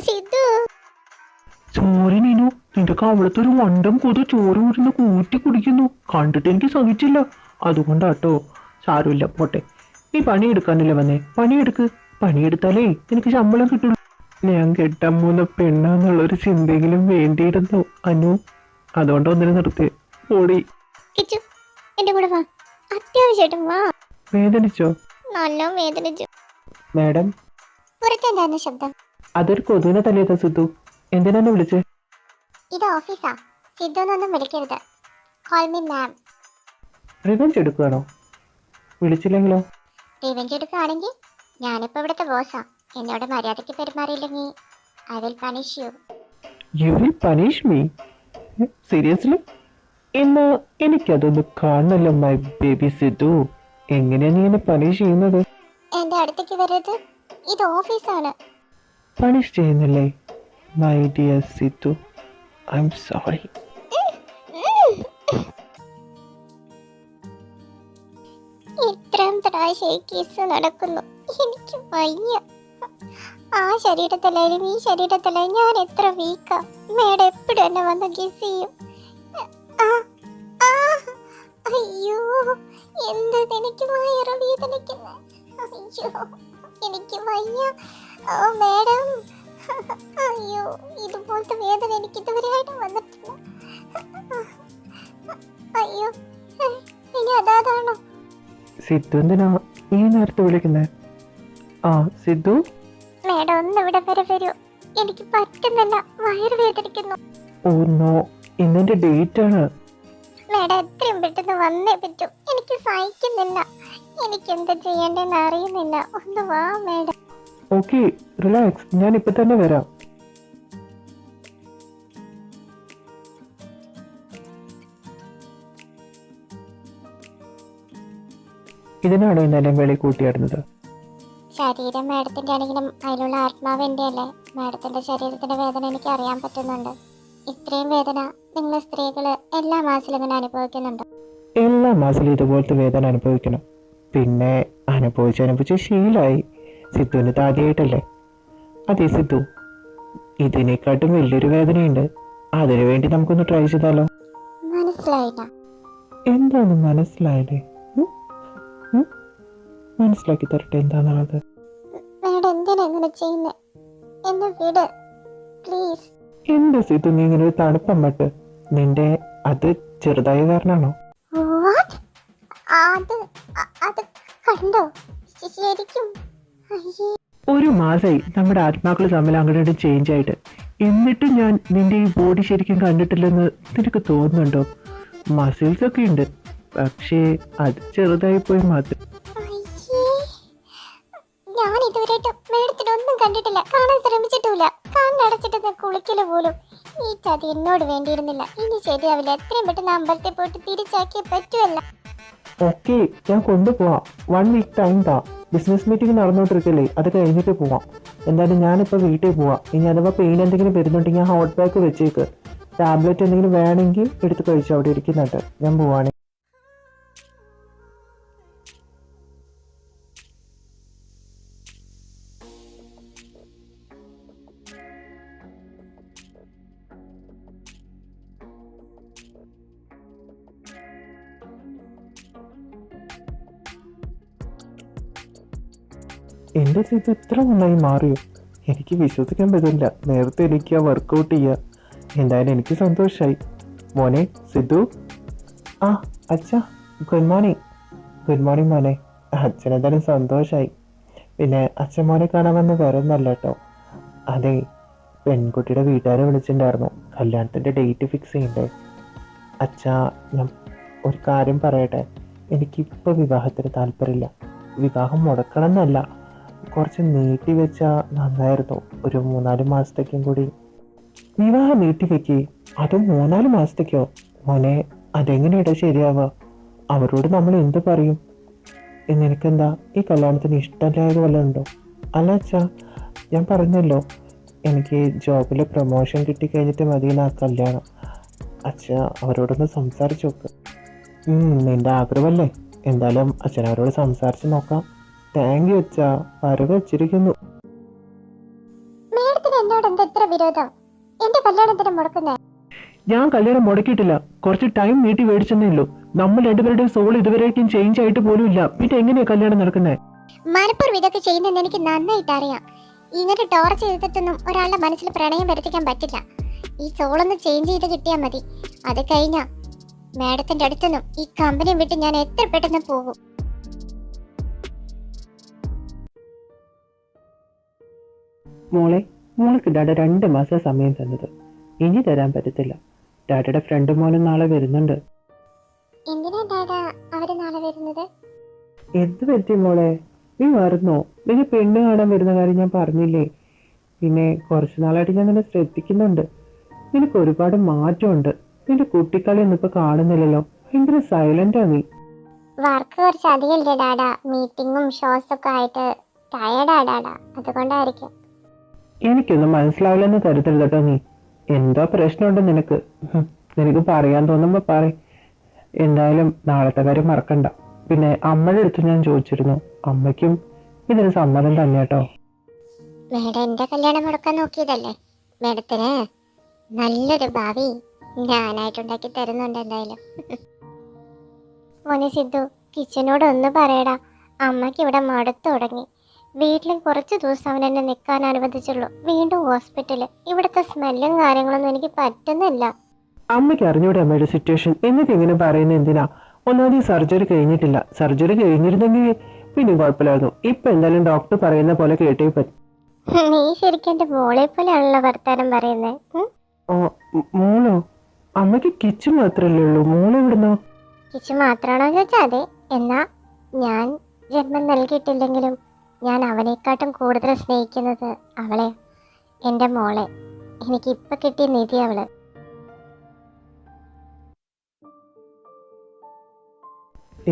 സിദ്ധു, സോറി നീനു, നിന്റെ കവളത്ത് ഒരു വണ്ടം കൊതു ചോറ് ഊരുന്ന് കൂറ്റി കുടിക്കുന്നു. കണ്ടിട്ട് എനിക്ക് സഹിച്ചില്ല, അതുകൊണ്ടാട്ടോ. സാരമില്ല, പോട്ടെ. നീ പണിയെടുക്കാനല്ലേ വന്നേ, പണിയെടുക്ക്. പണിയെടുത്താലേ എനിക്ക് ശമ്പളം കിട്ടുള്ളൂ. ഞാൻ കെട്ടാൻ പോകുന്ന പെണ്ണാന്നുള്ളൊരു ചിന്തെങ്കിലും വേണ്ടിയിരുന്നു അനു. അതുകൊണ്ട് ഒന്നിനെ നിർത്തി ഓടി. കിച്ചു, എന്റെ കൂടെ വാ. അത്യാവശ്യമായിട്ടും വാ. വേദനിച്ചോ? നല്ല വേദനിച്ചു. മാഡം, പുറത്തെന്തായിരുന്നു ശബ്ദം? അതൊരു കൊതുവിനെ തല്ലിയതാ സിദ്ധു. എന്തിനാണ് വിളിച്ചേ? ഇത് ഓഫീസാ, സിദ്ധു എന്നൊന്നും വിളിക്കരുത്. Call me ma'am. റിവെഞ്ച് എടുക്കുകയാണോ? വിളിച്ചില്ലെങ്കിലോ? റിവെഞ്ച് എടുക്കുകയാണെങ്കിൽ ഞാനിപ്പോ ഇവിടുത്തെ ബോസാ. എന്നോട് മര്യാദയ്ക്ക് പെരുമാറിയില്ലെങ്കിൽ I will punish you. You will punish me? Seriously? എന്നാ എനിക്കതൊന്ന് കാണണല്ലോ മൈ ബേബി സിദ്ധു. എങ്ങനെയാ നീ എന്നെ പണിഷ് ചെയ്യുന്നത്? എന്റെ അടുത്തേക്ക് വരരുത്, ഇത് ഓഫീസാണ്. പണിഷ് ചെയ്യുന്നില്ലേ my dear Sidhu? I am sorry. ഇത്രയും പ്രാവശ്യം കേസ് നടക്കുന്നു, എനിക്ക് വയ്യ. ആ ശരീരത്തിലായാലും ഈ ശരീരത്തിലായാലും ഞാൻ എത്ര വീക്കാ. മേഡം എപ്പോഴും എന്നെ വന്ന് കിസ് ചെയ്യും. അയ്യോ, എന്ത് എനിക്ക് വയറ് വേദനിക്കുന്നു. അയ്യോ, എനിക്ക് വയ്യ. ഓ മേഡം, അയ്യോ, ഇതുപോലത്തെ വേദന എനിക്ക് ഇതുവരെയായിട്ടും വന്നിട്ടില്ല. അയ്യോ, ഇനി അതാണോ? സിദ്ധു എന്തിനാ ഈ നേരത്തെ വിളിക്കുന്നേ? ആ സിദ്ധു, മേഡം ഒന്ന് ഇവിടെ വരെ വരൂ. എനിക്ക് പറ്റുന്നില്ല, വയറ് വേദനിക്കുന്നു. ഓ നോ, ഇന്നെന്റെ ഡേറ്റ് ആണ്. മേഡം എത്രയും പെട്ടെന്ന് വന്നേ പറ്റൂ, എനിക്ക് സഹിക്കുന്നില്ല. എനിക്ക് എന്താ ചെയ്യേണ്ടെന്ന് അറിയുന്നില്ല. ഒന്ന് വാ മേഡം. ഓക്കെ, റിലാക്സ്, ഞാൻ ഇപ്പൊ തന്നെ വരാം. ഇതിനാണോ ഇന്നലെ വെളി കൂട്ടിയാടുന്നത്? ശരീരം മേഡത്തിന്റെ ആണെങ്കിലും അതിലുള്ള ആത്മാവ് എൻ്റെ അല്ലേ. മേഡത്തിന്റെ ശരീരത്തിന്റെ വേദന എനിക്ക് അറിയാൻ പറ്റുന്നുണ്ട്. ഇത്രയും വേദന നിങ്ങൾ സ്ത്രീകള് എല്ലാ മാസത്തിലും ഇങ്ങനെ അനുഭവിക്കുന്നുണ്ടോ? എല്ലാ മാസത്തിലും ഇതുപോലത്തെ വേദന അനുഭവിക്കണം. പിന്നെ അനുഭവിച്ച് ശീലായി. സിദ്ധുവിന് ആദ്യമായിട്ടല്ലേ? അതെ സിദ്ധു, ഇതിനെക്കാട്ടും വലിയൊരു വേദനയുണ്ട്. അതിനു വേണ്ടി നമുക്കൊന്ന് ട്രൈ ചെയ്താലോ? മനസ്സിലായില്ല. എന്താണ് മനസ്സിലായില്ലേ? മനസ്സിലാക്കി തരട്ടെ എന്താണത്. മേഡം എന്തിനാ ഇങ്ങനെ ചെയ്യുന്നേ? എന്നെ വിട് പ്ലീസ്. എന്താ സിദ്ധു നീ ഇങ്ങനെ ഒരു തണുപ്പമ്മട്ട്? നിന്റെ അത് ചെറുതായ കാരണമാണോ? അത് കണ്ടോ? ശരിക്കും? അയ്യേ, ഒരു മാസമായി നമ്മുടെ ആത്മാക്കൾ തമ്മിൽ അങ്ങോട്ട് ചേഞ്ച് ആയിട്ട്. എന്നിട്ടും ഞാൻ നിന്റെ ഈ ബോഡി ശരിക്കും കണ്ടിട്ടില്ലെന്ന് നിനക്ക് തോന്നുന്നുണ്ടോ? മസിൽസ് ഒക്കെ ഉണ്ട്, പക്ഷേ അത് ചെറുതായി പോയി മാത്രം. അയ്യേ, ഞാൻ ഇതുവരെയായിട്ടും മേഡത്തിനൊന്നും കണ്ടിട്ടില്ല, കാണാൻ ശ്രമിച്ചിട്ടില്ല. കണ്ണടച്ചിട്ട് കുളിക്കല് പോലും. ഈ ചതി എന്നോട് വേണ്ടിയിരുന്നില്ല. ഇനി ശരിയാവില്ല. എത്രയും പെട്ടെന്ന് അമ്പലത്തിൽ പോയിട്ട് തിരിച്ചാക്കിയേ പറ്റുമല്ല. ഓക്കെ, ഞാൻ കൊണ്ടുപോവാം. 1 വീക്ക് ടൈം താ. ബിസിനസ് മീറ്റിംഗ് നടന്നുകൊണ്ടിരിക്കല്ലേ, അത് കഴിഞ്ഞിട്ട് പോവാം. എന്തായാലും ഞാനിപ്പോൾ വീട്ടിൽ പോവാം. ഇനി അഥവാ പെയിൻ എന്തെങ്കിലും വരുന്നുണ്ടെങ്കിൽ ഹോട്ട് പാക്ക് വെച്ചേക്ക്. ടാബ്ലറ്റ് എന്തെങ്കിലും വേണമെങ്കിൽ എടുത്ത് കഴിച്ചു, അവിടെ ഇരിക്കുന്നുണ്ട്. ഞാൻ പോവാണ്. എൻ്റെ ഇത് ഇത്ര നന്നായി മാറിയോ? എനിക്ക് വിശ്വസിക്കാൻ പറ്റില്ല. നേരത്തെ എനിക്ക് ആ വർക്കൗട്ട് ചെയ്യുക. എന്തായാലും എനിക്ക് സന്തോഷമായി. മോനെ സിദ്ധു. ആ അച്ഛാ, ഗുഡ് മോർണിംഗ്. ഗുഡ് മോർണിംഗ് മോനെ. അച്ഛനെന്തായാലും സന്തോഷമായി. പിന്നെ അച്ഛൻ മോനെ കാണാമെന്ന് വരുന്നല്ല കേട്ടോ. അതെ, പെൺകുട്ടിയുടെ വീട്ടുകാരെ വിളിച്ചിട്ടുണ്ടായിരുന്നു. കല്യാണത്തിൻ്റെ ഡേറ്റ് ഫിക്സ് ചെയ്യണ്ടേ. അച്ഛാ, ഞാൻ ഒരു കാര്യം പറയട്ടെ. എനിക്കിപ്പോൾ വിവാഹത്തിന് താല്പര്യമില്ല. വിവാഹം മുടക്കണം എന്നല്ല, കുറച്ച് നീട്ടി വെച്ചാൽ നന്നായിരുന്നു. ഒരു 3-4 മാസത്തേക്കും കൂടി. വിവാഹം നീട്ടി വെക്കേ? അതും 3-4 മാസത്തേക്കോ? മോനെ, അതെങ്ങനെയാ ശരിയാവുക? അവരോട് നമ്മൾ എന്ത് പറയും? നിനക്കെന്താ ഈ കല്യാണത്തിന് ഇഷ്ടമില്ലായത് വല്ലതും ഉണ്ടോ? അല്ല അച്ഛാ, ഞാൻ പറഞ്ഞല്ലോ, എനിക്ക് ജോബിൽ പ്രൊമോഷൻ കിട്ടിക്കഴിഞ്ഞിട്ട് മതിയെന്ന് ആ കല്യാണം. അച്ഛാ, അവരോടൊന്ന് സംസാരിച്ച് നോക്ക്. നിന്റെ ആഗ്രഹമല്ലേ? എന്തായാലും അച്ഛനവരോട് സംസാരിച്ച് നോക്കാം. താങ്ക് യു അച്ഛാ, വരവ് വെച്ചിരിക്കുന്നു. മേഡത്തിന് എന്നോട് എന്താ ഇത്ര വിരോധം? എന്റെ കല്യാണത്തിന് മുടക്കുന്നേ? ഞാൻ കല്യാണം മുടക്കിയിട്ടില്ല, കുറച്ച് ടൈം നീട്ടി മേടിച്ചെന്നേ ഉള്ളൂ. നമ്മൾ രണ്ടുപേരുടെയും സോൾ ഇതുവരെയായിട്ടും ചേഞ്ച് ആയിട്ട് പോലും ഇല്ല. പിന്നെ എങ്ങനെയാ കല്യാണം നടക്കുന്നത്? മനപ്പൂർവ്വം ഇതൊക്കെ ചെയ്യുന്നെന്ന് എനിക്ക് നന്നായിട്ട് അറിയാം. ഇങ്ങനെ ടോർച്ച് ചെയ്തിട്ടൊന്നും ഒരാളുടെ മനസ്സിൽ പ്രണയം വരുത്തിക്കാൻ പറ്റില്ല. ഈ സോളൊന്ന് ചേഞ്ച് ചെയ്ത് കിട്ടിയാൽ മതി. അത് കഴിഞ്ഞാ മേഡത്തിന്റെ അടുത്തൊന്നും ഈ കമ്പനി വിട്ട് ഞാൻ എത്ര പെട്ടെന്ന് പോകും. മോൾക്ക് ഡാഡ 2 മാസം സമയം തന്നത്. ഇനി തരാൻ പറ്റത്തില്ല. ഡാഡയുടെ ഫ്രണ്ട് മോനും നാളെ വരുന്നുണ്ട്. എന്തിനാ ഡാഡാ അവര് നാളെ വരുന്നത്? എന്ത് പറ്റി മോളെ? നീ മറന്നോ? നിന്നെ പെണ്ണ് കാണാൻ വരുന്ന കാര്യം ഞാൻ പറഞ്ഞില്ലേ? പിന്നെ കുറച്ചു നാളായിട്ട് ഞാൻ നിന്നെ ശ്രദ്ധിക്കുന്നുണ്ട്. നിനക്ക് ഒരുപാട് മാറ്റമുണ്ട്. നിന്റെ കുട്ടിക്കളി ഒന്നും ഇപ്പൊ കാണുന്നില്ലല്ലോ. ഭയങ്കര സൈലന്റാ നീ. വർക്ക് കുറച്ച് അധികമില്ലേ ഡാഡാ? മീറ്റിങ്ങും ഷോസ് ഒക്കെ ആയിട്ട് ടയർഡാ ഡാഡാ, അതുകൊണ്ടായിരിക്കും. എനിക്കൊന്നും മനസ്സിലാവില്ലെന്ന് കരുതരുത് കേട്ടോ നീ. എന്തോ പ്രശ്നമുണ്ട് നിനക്ക്. നിനക്ക് പറയാൻ തോന്നുമ്പോ പറ. എന്തായാലും നാളത്തെ കാര്യം മറക്കണ്ട. പിന്നെ അമ്മയുടെ അടുത്ത് ഞാൻ ചോദിച്ചിരുന്നു. അമ്മയ്ക്കും ഇതിന് സമ്മതം തന്നെ കേട്ടോ. മേഡം എന്റെ കല്യാണം മുടക്കാൻ നോക്കിയതല്ലേ? മേഡത്തിന് നല്ലൊരു ഭാവി ഞാനായിട്ടുണ്ടാക്കി തരുന്നുണ്ട് എന്തായാലും. മോനെ സിദ്ധു, കിച്ചനോട് ഒന്ന് പറയടാ. അമ്മയ്ക്ക് ഇവിടെ മടുത്തു തുടങ്ങി. വീട്ടിലും കുറച്ച് ദിവസം അവൻ എന്നെ നിൽക്കാൻ അനുവദിച്ചുള്ളൂ. വീണ്ടും ഹോസ്പിറ്റല്. ഇവിടുത്തെ സ്മെല്ലും കാര്യങ്ങളൊന്നും എനിക്ക് പറ്റുന്നില്ല. അമ്മയ്ക്ക് അറിഞ്ഞൂടെ അമ്മയുടെ സിറ്റുവേഷൻ? എന്നിട്ട് ഇങ്ങനെ പറയുന്നത് എന്തിനാ? ഒന്നാമത് ഈ സർജറി കഴിഞ്ഞിട്ടില്ല. സർജറി കഴിഞ്ഞിരുന്നെങ്കിൽ പിന്നെ കുഴപ്പമില്ലായിരുന്നു. ഇപ്പൊ എന്തായാലും ഡോക്ടർ പറയുന്ന പോലെ കേട്ടേ പറ്റും. നീ ശരിക്കും എന്റെ മോളെ പോലെയാണല്ലോ വർത്താനം പറയുന്നത്. മോളോ? അമ്മയ്ക്ക് കിച്ചൺ മാത്രല്ലേ ഉള്ളൂ. മോള് എവിടുന്നോ? കിച്ചു മാത്രമാണോ ചോദിച്ചാൽ അതെ. എന്നാ ഞാൻ ജന്മം നൽകിയിട്ടില്ലെങ്കിലും ഞാൻ അവനേക്കാട്ടും കൂടുതൽ സ്നേഹിക്കുന്നത് അവളെ, എൻ്റെ മോളെ. എനിക്ക് ഇപ്പൊ കിട്ടിയ നിധി അവള്.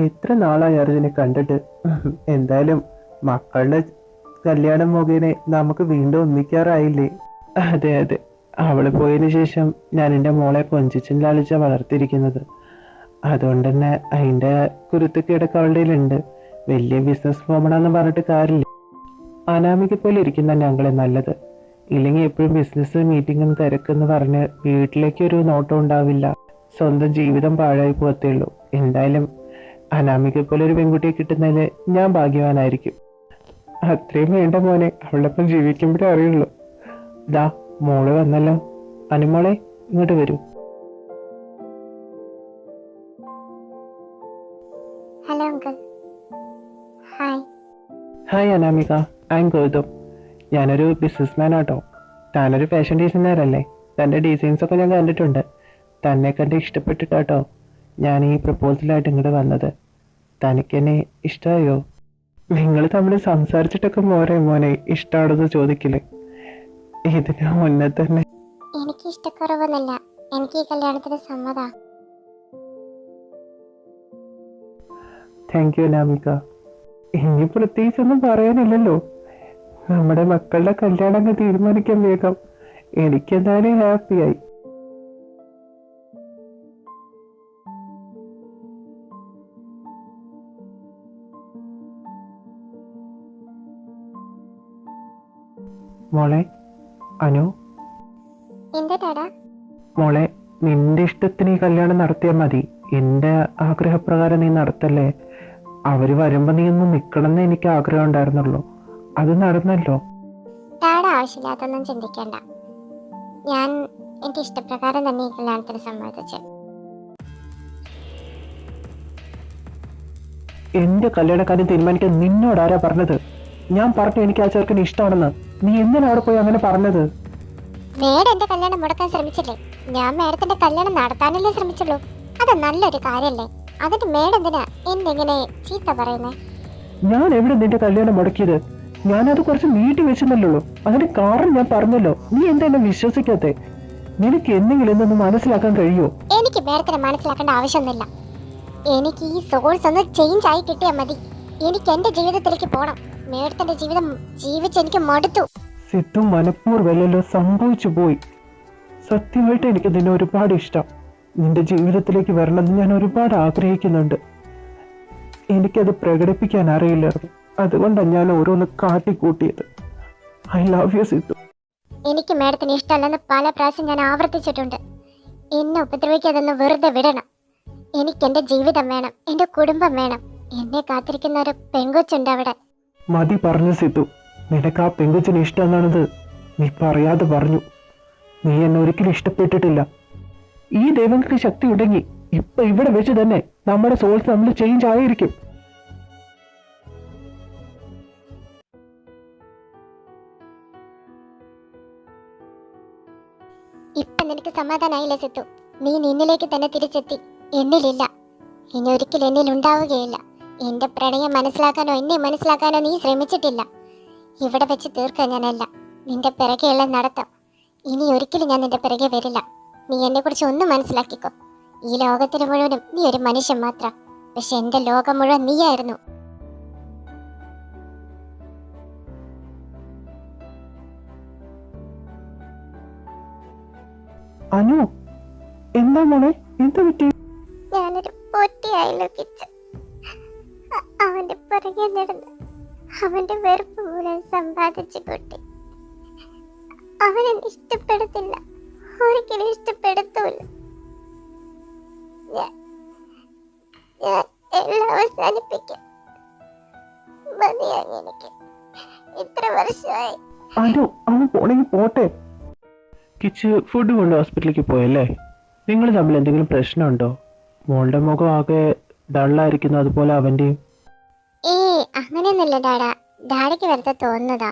എത്ര നാളായി അർജുനെ കണ്ടിട്ട്. എന്തായാലും മക്കളുടെ കല്യാണം മുഖേന നമുക്ക് വീണ്ടും ഒന്നിക്കാറായില്ലേ? അതെ അതെ, അവള് പോയതിനു ശേഷം ഞാൻ എൻ്റെ മോളെ കൊഞ്ചിച്ചും ലാളിച്ച വളർത്തിയിരിക്കുന്നത്. അതുകൊണ്ട് തന്നെ അതിൻ്റെ കുരുത്തക്കേടൊക്കെ അവളുടെ ഉണ്ട്. വലിയ ബിസിനസ് വുമണാന്ന് പറഞ്ഞിട്ട് കാര്യമില്ല. അനാമിക പോലെ ഇരിക്കുന്ന ഞങ്ങളെ നല്ലത്. ഇല്ലെങ്കിൽ എപ്പോഴും ബിസിനസ് മീറ്റിംഗും തിരക്കെന്ന് പറഞ്ഞ് വീട്ടിലേക്കൊരു നോട്ടം ഉണ്ടാവില്ല. സ്വന്തം ജീവിതം പാഴായി പോകത്തേ ഉള്ളൂ. എന്തായാലും അനാമിക പോലെ ഒരു പെൺകുട്ടിയെ കിട്ടുന്നതിന് ഞാൻ ഭാഗ്യവാനായിരിക്കും. അത്രയും വേണ്ട മോനെ. അവളൊപ്പം ജീവിക്കുമ്പോഴേ അറിയുള്ളൂ. ദാ മോള് വന്നല്ലോ. അനുമോളെ, ഇങ്ങോട്ട് വരൂ. Hello uncle. Hi. Hi Anamika, I am Gautham. ഞാനൊരു ബിസിനസ്മാൻ ആട്ടോ. താനൊരു ഫാഷൻ ഡിസൈനറല്ലേ? തൻ്റെ ഡിസൈൻസൊക്കെ ഞാൻ കണ്ടിട്ടുണ്ട്. തന്നെ കണ്ട് ഇഷ്ടപ്പെട്ടിട്ടാട്ടോ ഞാൻ ഈ പ്രപ്പോസലായിട്ട് ഇങ്ങോട്ട് വന്നത്. തനിക്കെന്നെ ഇഷ്ടമായോ? നിങ്ങൾ തമ്മിൽ സംസാരിച്ചിട്ടൊക്കെ മോനെ ഇഷ്ടമാണെന്ന് ചോദിക്കില്ലേ? ഇതിന് മുന്നേ തന്നെ എനിക്ക് ഇഷ്ടക്കുറവൊന്നുമില്ല. എനിക്ക് ഈ കല്യാണത്തിന് സമ്മതാ. Thank you Namika. ഇനി പ്രത്യേകിച്ചൊന്നും പറയാനില്ലല്ലോ. നമ്മുടെ മക്കളുടെ കല്യാണം അങ്ങ് തീരുമാനിക്കാൻ വേഗം. എനിക്കെന്തായാലും ഹാപ്പിയായി. മോളെ അനു, എന്താ ഡാഡാ? മോളെ നിന്റെ ഇഷ്ടത്തിന് ഈ കല്യാണം നടത്തിയാൽ മതി. എൻ്റെ ആഗ്രഹപ്രകാരം നീ നടത്തല്ലേ. അവര് വരുമ്പോ നീ ഒന്ന് നിക്കണമെന്ന് എനിക്ക് ആഗ്രഹം ഉണ്ടായിരുന്നുള്ളൂ. അത് നടന്നല്ലോ. ഡാഡ ആവശ്യമില്ലാത്തൊന്നും ചിന്തിക്കണ്ട. ഞാൻ എനിക്ക് ഇഷ്ടപ്രകാരം തന്നെ ഈ കല്യാണത്തിന് സമ്മതിച്ചു. എന്റെ കല്യാണക്കാര്യം തീരുമാനിക്കാൻ നിന്നോട് ആരാ പറഞ്ഞത്? ഞാൻ പറഞ്ഞു എനിക്ക് ആ ചെറുക്കന് ഇഷ്ടമാണെന്ന്. നീ എന്തിനാ അവിടെ പോയി അങ്ങനെ പറഞ്ഞത്? മേഡം എന്റെ കല്യാണം മുടക്കാൻ ശ്രമിച്ചില്ലേ? ഞാൻ മേഡത്തിന്റെ കല്യാണം നടത്താനല്ലേ ശ്രമിച്ചുള്ളൂ. അത് നല്ലൊരു കാര്യല്ലേ? അതിന് മേഡം എന്തിനാ എന്നെങ്ങനെ ചീത്ത പറയുന്നേ? ഞാൻ എവിടെ നിന്റെ കല്യാണം മുടക്കിയത്? ഞാനത് കുറച്ച് നീട്ടി വെച്ചെന്നല്ലോ. അതിന് കാരണം ഞാൻ പറഞ്ഞല്ലോ. നീ എന്താ എന്നെ വിശ്വസിക്കാത്തെ? നിനക്ക് എന്തെങ്കിലും എന്നൊന്ന് മനസ്സിലാക്കാൻ കഴിയോ? എനിക്ക് മേഡത്തിനെ മനസ്സിലാക്കേണ്ട ആവശ്യമൊന്നുമില്ല. എനിക്ക് ഈ സോഴ്സ് ഒന്ന് ചേഞ്ച് ആയി കിട്ടിയാൽ മതി. എനിക്ക് എന്റെ ജീവിതത്തിലേക്ക് പോണം. മേഡത്തിന്റെ ജീവിതം ജീവിച്ച് എനിക്ക് മടുത്തു. സിദ്ധു മനഃപൂർവ്വമല്ലല്ലോ, സംഭവിച്ചു പോയി. സത്യമായിട്ട് എനിക്ക് നിന്നെ ഒരുപാട് ഇഷ്ടം. നിന്റെ ജീവിതത്തിലേക്ക് വരണമെന്ന് ഞാൻ ഒരുപാട് ആഗ്രഹിക്കുന്നുണ്ട്. എനിക്കത് പ്രകടിപ്പിക്കാൻ അറിയില്ലായിരുന്നു. അതുകൊണ്ടാണ് ഞാൻ ഓരോന്ന് കാട്ടിക്കൂട്ടിയത്. I love you Siddhu. എനിക്ക് മേഡത്തിന് ഇഷ്ടമല്ലെന്ന് പല പ്രാവശ്യം ഞാൻ ആവർത്തിച്ചിട്ടുണ്ട്. എന്നെ ഉപദ്രവിക്കാതെന്ന് വെറുതെ വിടണം. എനിക്ക് എന്റെ ജീവിതം വേണം, എന്റെ കുടുംബം വേണം. എന്നെ കാത്തിരിക്കുന്ന ഒരു പെങ്കൊച്ചുണ്ട് അവിടെ. മതി പറഞ്ഞു സിദ്ധു. നിനക്ക് ആ പെങ്കുച്ചിന് ഇഷ്ടമെന്നാണത് നീ പറയാതെ പറഞ്ഞു. നീ എന്നെ ഒരിക്കലും ഇഷ്ടപ്പെട്ടിട്ടില്ല. ഈ ദൈവങ്ങൾക്ക് ശക്തി ഉണ്ടെങ്കിൽ ഇപ്പൊ ഇവിടെ വെച്ച് തന്നെ നമ്മുടെ സോൾസ് നമ്മൾ ചേഞ്ച് ആയിരിക്കും. ഇപ്പൊ നിനക്ക് സമാധാനായില്ലേ സിത്തു? നീ നിന്നിലേക്ക് തന്നെ തിരിച്ചെത്തി. എന്നിലില്ല. ഇനി ഒരിക്കലും എന്നിൽ ഉണ്ടാവുകയില്ല. എന്റെ പ്രണയം മനസ്സിലാക്കാനോ എന്നെ മനസ്സിലാക്കാനോ നീ ശ്രമിച്ചിട്ടില്ല. ഇവിടെ വെച്ച് തീർക്കുക ഞാനല്ല. നിന്റെ പിറകെയുള്ള നടത്തം. ഇനി ഒരിക്കലും ഞാൻ നിന്റെ പിറകെ വരില്ല. നീ എന്നെ കുറിച്ച് ഒന്ന് മനസ്സിലാക്കിക്കോ. ഈ ലോകത്തിന് മുഴുവനും നീ ഒരു മനുഷ്യൻ മാത്രം. പക്ഷെ എന്റെ ലോകം മുഴുവൻ നീയായിരുന്നു. അനു, എന്താ മോളെ, എന്താ പറ്റി? ഞാനൊരു പൊട്ടിയായല്ലോ കിച്ച. അവന്റെ പിറകെ നടന്ന് അവന്റെ വെറുപ്പ് മൂലം സമ്പാദിച്ചു കുട്ടി. അവനെന്നെ ഇഷ്ടപ്പെടുത്തില്ല, ഒരിക്കലും ഇഷ്ടപ്പെടുത്തൂല. ഞാൻ എല്ലാം അവസാനിപ്പിക്കും. മതിയായി എനിക്ക്. ഇത്ര വർഷമായി. അനു, അവൻ പോണെങ്കിൽ പോട്ടെ. കിച്ച് ഫുഡ് കൊണ്ട് ഹോസ്പിറ്റലിലേക്ക് പോയല്ലേ? നിങ്ങൾ തമ്മിൽ എന്തെങ്കിലും പ്രശ്നമുണ്ടോ? മോളുടെ മുഖം ആകെ ഡള്ളായിരിക്കുന്നു, അതുപോലെ അവൻ്റെയും. അങ്ങനെയൊന്നുമില്ല ഡാഡാ. ഡാഡിക്ക് വെറുതെ തോന്നുന്നതാ.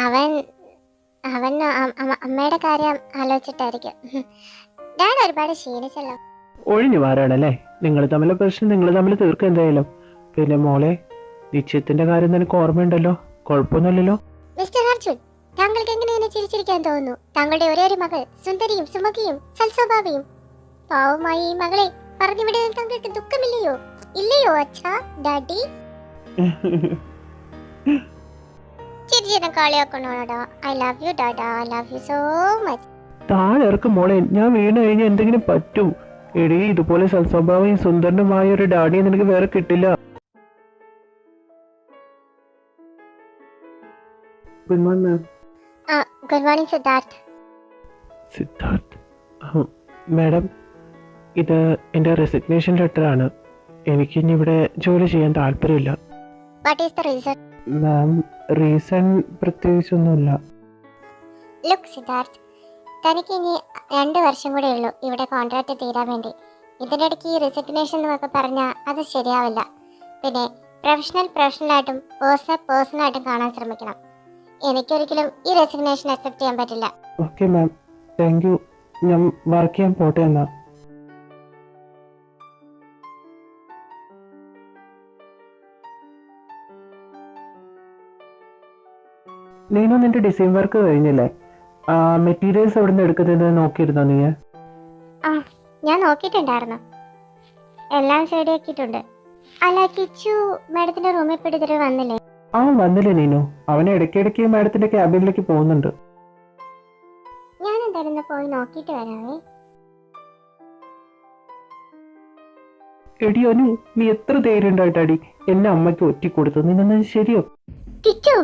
അവൻ അവൻ അമ്മയുടെ കാര്യം ആലോചിച്ചിട്ടായിരിക്കും. ഡാഡ ഒരുപാട് ക്ഷീണിച്ചല്ലോ. ഒഴിഞ്ഞു മാറാണല്ലേ? നിങ്ങൾ തമ്മിലെ പ്രശ്നം നിങ്ങൾ തമ്മിൽ തീർക്കുക എന്തായാലും. പിന്നെ മോളെ, നിശ്ചയത്തിന്റെ കാര്യം നിനക്ക് ഓർമ്മയുണ്ടല്ലോ? കുഴപ്പമൊന്നുമില്ലല്ലോ? മിസ്റ്റർ അർജുൻ, താങ്കൾക്ക് എങ്ങനെ എന്നെ ചിരിച്ചിരിക്കാൻ തോന്നുന്നു? താങ്കളുടെ ഒരേ ഒരു മകൾ, സുന്ദരിയും സുമുഖിയും സൽസ്വഭാവിയും. പാവമായി ഈ മകളെ പറഞ്ഞു വിടാൻ താങ്കൾക്ക് ദുഃഖമില്ലയോ? ഇല്ലയോ അച്ഛാ, ഡാഡി? ചിരിച്ചിനെ കളിയാക്കണോടാ. ഐ ലവ് യു ഡാഡാ, I love you so much. താഴെ ഇറക്കും മോളെ, ഞാൻ വീണ് കഴിഞ്ഞാൽ എന്തെങ്കിലും പറ്റും. എടീ, ഇതുപോലെ സൽസ്വഭാവവും സുന്ദരനുമായ ഒരു ഡാഡിയെ നിനക്ക് വേറെ കിട്ടില്ല. Good morning ma'am. Good morning Siddharth. Siddharth, madam, ഇത് എൻ്റെ റെസിഗ്നേഷൻ ലെറ്ററാണ്. എനിക്ക് ഇനി ഇവിടെ ജോലി ചെയ്യാൻ താല്പര്യമില്ല. What is the reason? Ma'am, reason പ്രത്യേകിച്ചൊന്നുമില്ല. ലുക്ക് സിദ്ധാർത്ഥ്, തനിക്ക് ഇനി 2 വർഷം കൂടെ ഉള്ളൂ ഇവിടെ കോൺട്രാക്ട് തീരാൻ വേണ്ടി. ഇതിനിടയ്ക്ക് ഈ റെസിഗ്നേഷൻ എന്നൊക്കെ പറഞ്ഞാൽ അത് ശരിയാവില്ല. പിന്നെ പ്രൊഫഷണലായിട്ടും പേഴ്സണലായിട്ടും കാണാൻ ശ്രമിക്കണം. എനിക്കൊരിക്കലും ഈ റെസിഗ്നേഷൻ അക്സെപ്റ്റ് ചെയ്യാൻ പറ്റില്ല. Okay ma'am, thank you. ഞാൻ വർക്ക് ചെയ്യാൻ പോട്ടെ എന്നാ. നീനു, നിന്റെ ഡിസൈൻ വർക്ക് കഴിഞ്ഞില്ലേ? മെറ്റീരിയൽസ് എവിടെ നിന്ന് എടുക്കുന്നത് നോക്കിയിരുന്നോ നീ? ആ, ഞാൻ നോക്കിയിട്ടുണ്ടായിരുന്നു, എല്ലാം ശരിയാക്കിയിട്ടുണ്ട്. അല്ല, കിച്ചു മാഡത്തിന്റെ റൂമിൽ പോയിട്ട് ഇതുവരെ വന്നില്ലേ? ആ, വന്നില്ലേ നീനു. അവൻ ഇടയ്ക്കിടയ്ക്ക് മാഡത്തിന്റെ ക്യാബിനിലേക്ക് പോകുന്നുണ്ട്. ഞാൻ എന്തായാലും പോയി നോക്കിയിട്ട് വരാവേ. എടി അനു, നീ എത്ര ധൈര്യം ഉണ്ടായിട്ടാടി എന്നെ അമ്മയ്ക്ക് ഒറ്റി കൊടുത്തു? നിന്നത് ശരിയോ? കിച്ചു,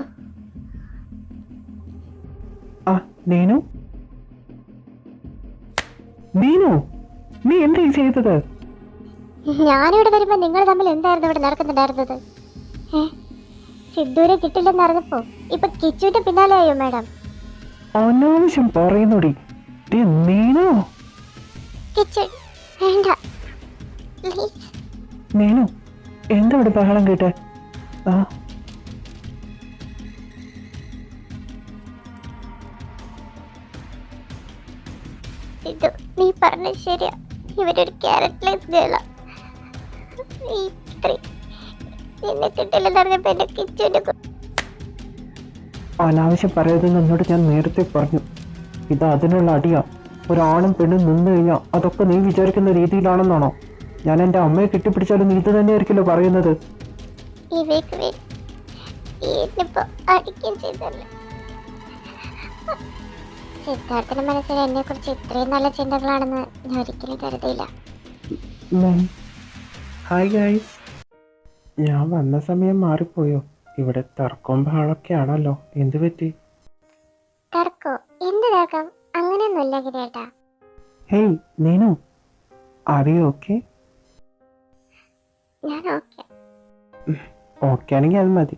ആ നീനു, നീനു, നീ എന്താ ഈ ചെയ്തത്? ഞാനിവിടെ വരുമ്പോ നിങ്ങൾ തമ്മിൽ എന്തായിരുന്നു ഇവിടെ നടക്കുന്നുണ്ടായിരുന്നത്? സിദ്ധൂരെ കിട്ടില്ലെന്ന് അറിഞ്ഞപ്പോ ഇപ്പൊ കിച്ചുവിന്റെ പിന്നാലെ ആയോ മാഡം? അനാവശ്യം പറയുന്നോടി. നീനു, കിച്ചു വേണ്ട പ്ലീസ്. നീനു, എന്താ ഇവിടെ ബഹളം കേട്ടെ? ആ, സിദ്ധു, നീ പറഞ്ഞത് ശരിയാ, ഇവരൊരു ക്യാരക്ടർലെസ് ഗേളാ. ഈ സ്ത്രീ എന്നെ കിട്ടില്ലെന്ന് അറിഞ്ഞപ്പോ എന്റെ കിച്ചുവിന്റെ അനാവശ്യം പറയരുതെന്ന് എന്നോട് ഞാൻ നേരത്തെ പറഞ്ഞു. ഇത് അതിനുള്ള അടിയാ. ഒരാണും പെണ്ണും നിന്ന് കഴിഞ്ഞാൽ അതൊക്കെ നീ വിചാരിക്കുന്ന രീതിയിലാണെന്നാണോ? ഞാൻ എൻ്റെ അമ്മയെ കെട്ടിപ്പിടിച്ചാലും നീ ഇത് തന്നെയായിരിക്കല്ലോ പറയുന്നത്. സിദ്ധാർത്ഥന്റെ മനസ്സിൽ എന്നെ കുറിച്ച് ഇത്രയും നല്ല ചിന്തകളാണെന്ന് ഞാൻ ഒരിക്കലും കരുതിയില്ല. ഹായ് ഗൈസ്, ഞാൻ വന്ന സമയം മാറിപ്പോയോ? ഇവിടെ തർക്കവും ബഹളമൊക്കെ ആണല്ലോ. എന്ത് പറ്റി? തർക്കോ? എന്ത് തർക്കം? അങ്ങനെയൊന്നുമില്ല ഗിരിയേട്ടാ. ഹേയ് നീനു, അറിയോ? ഓക്കെ, ഞാൻ ഓക്കെ. ഓക്കെ ആണെങ്കിൽ അത് മതി.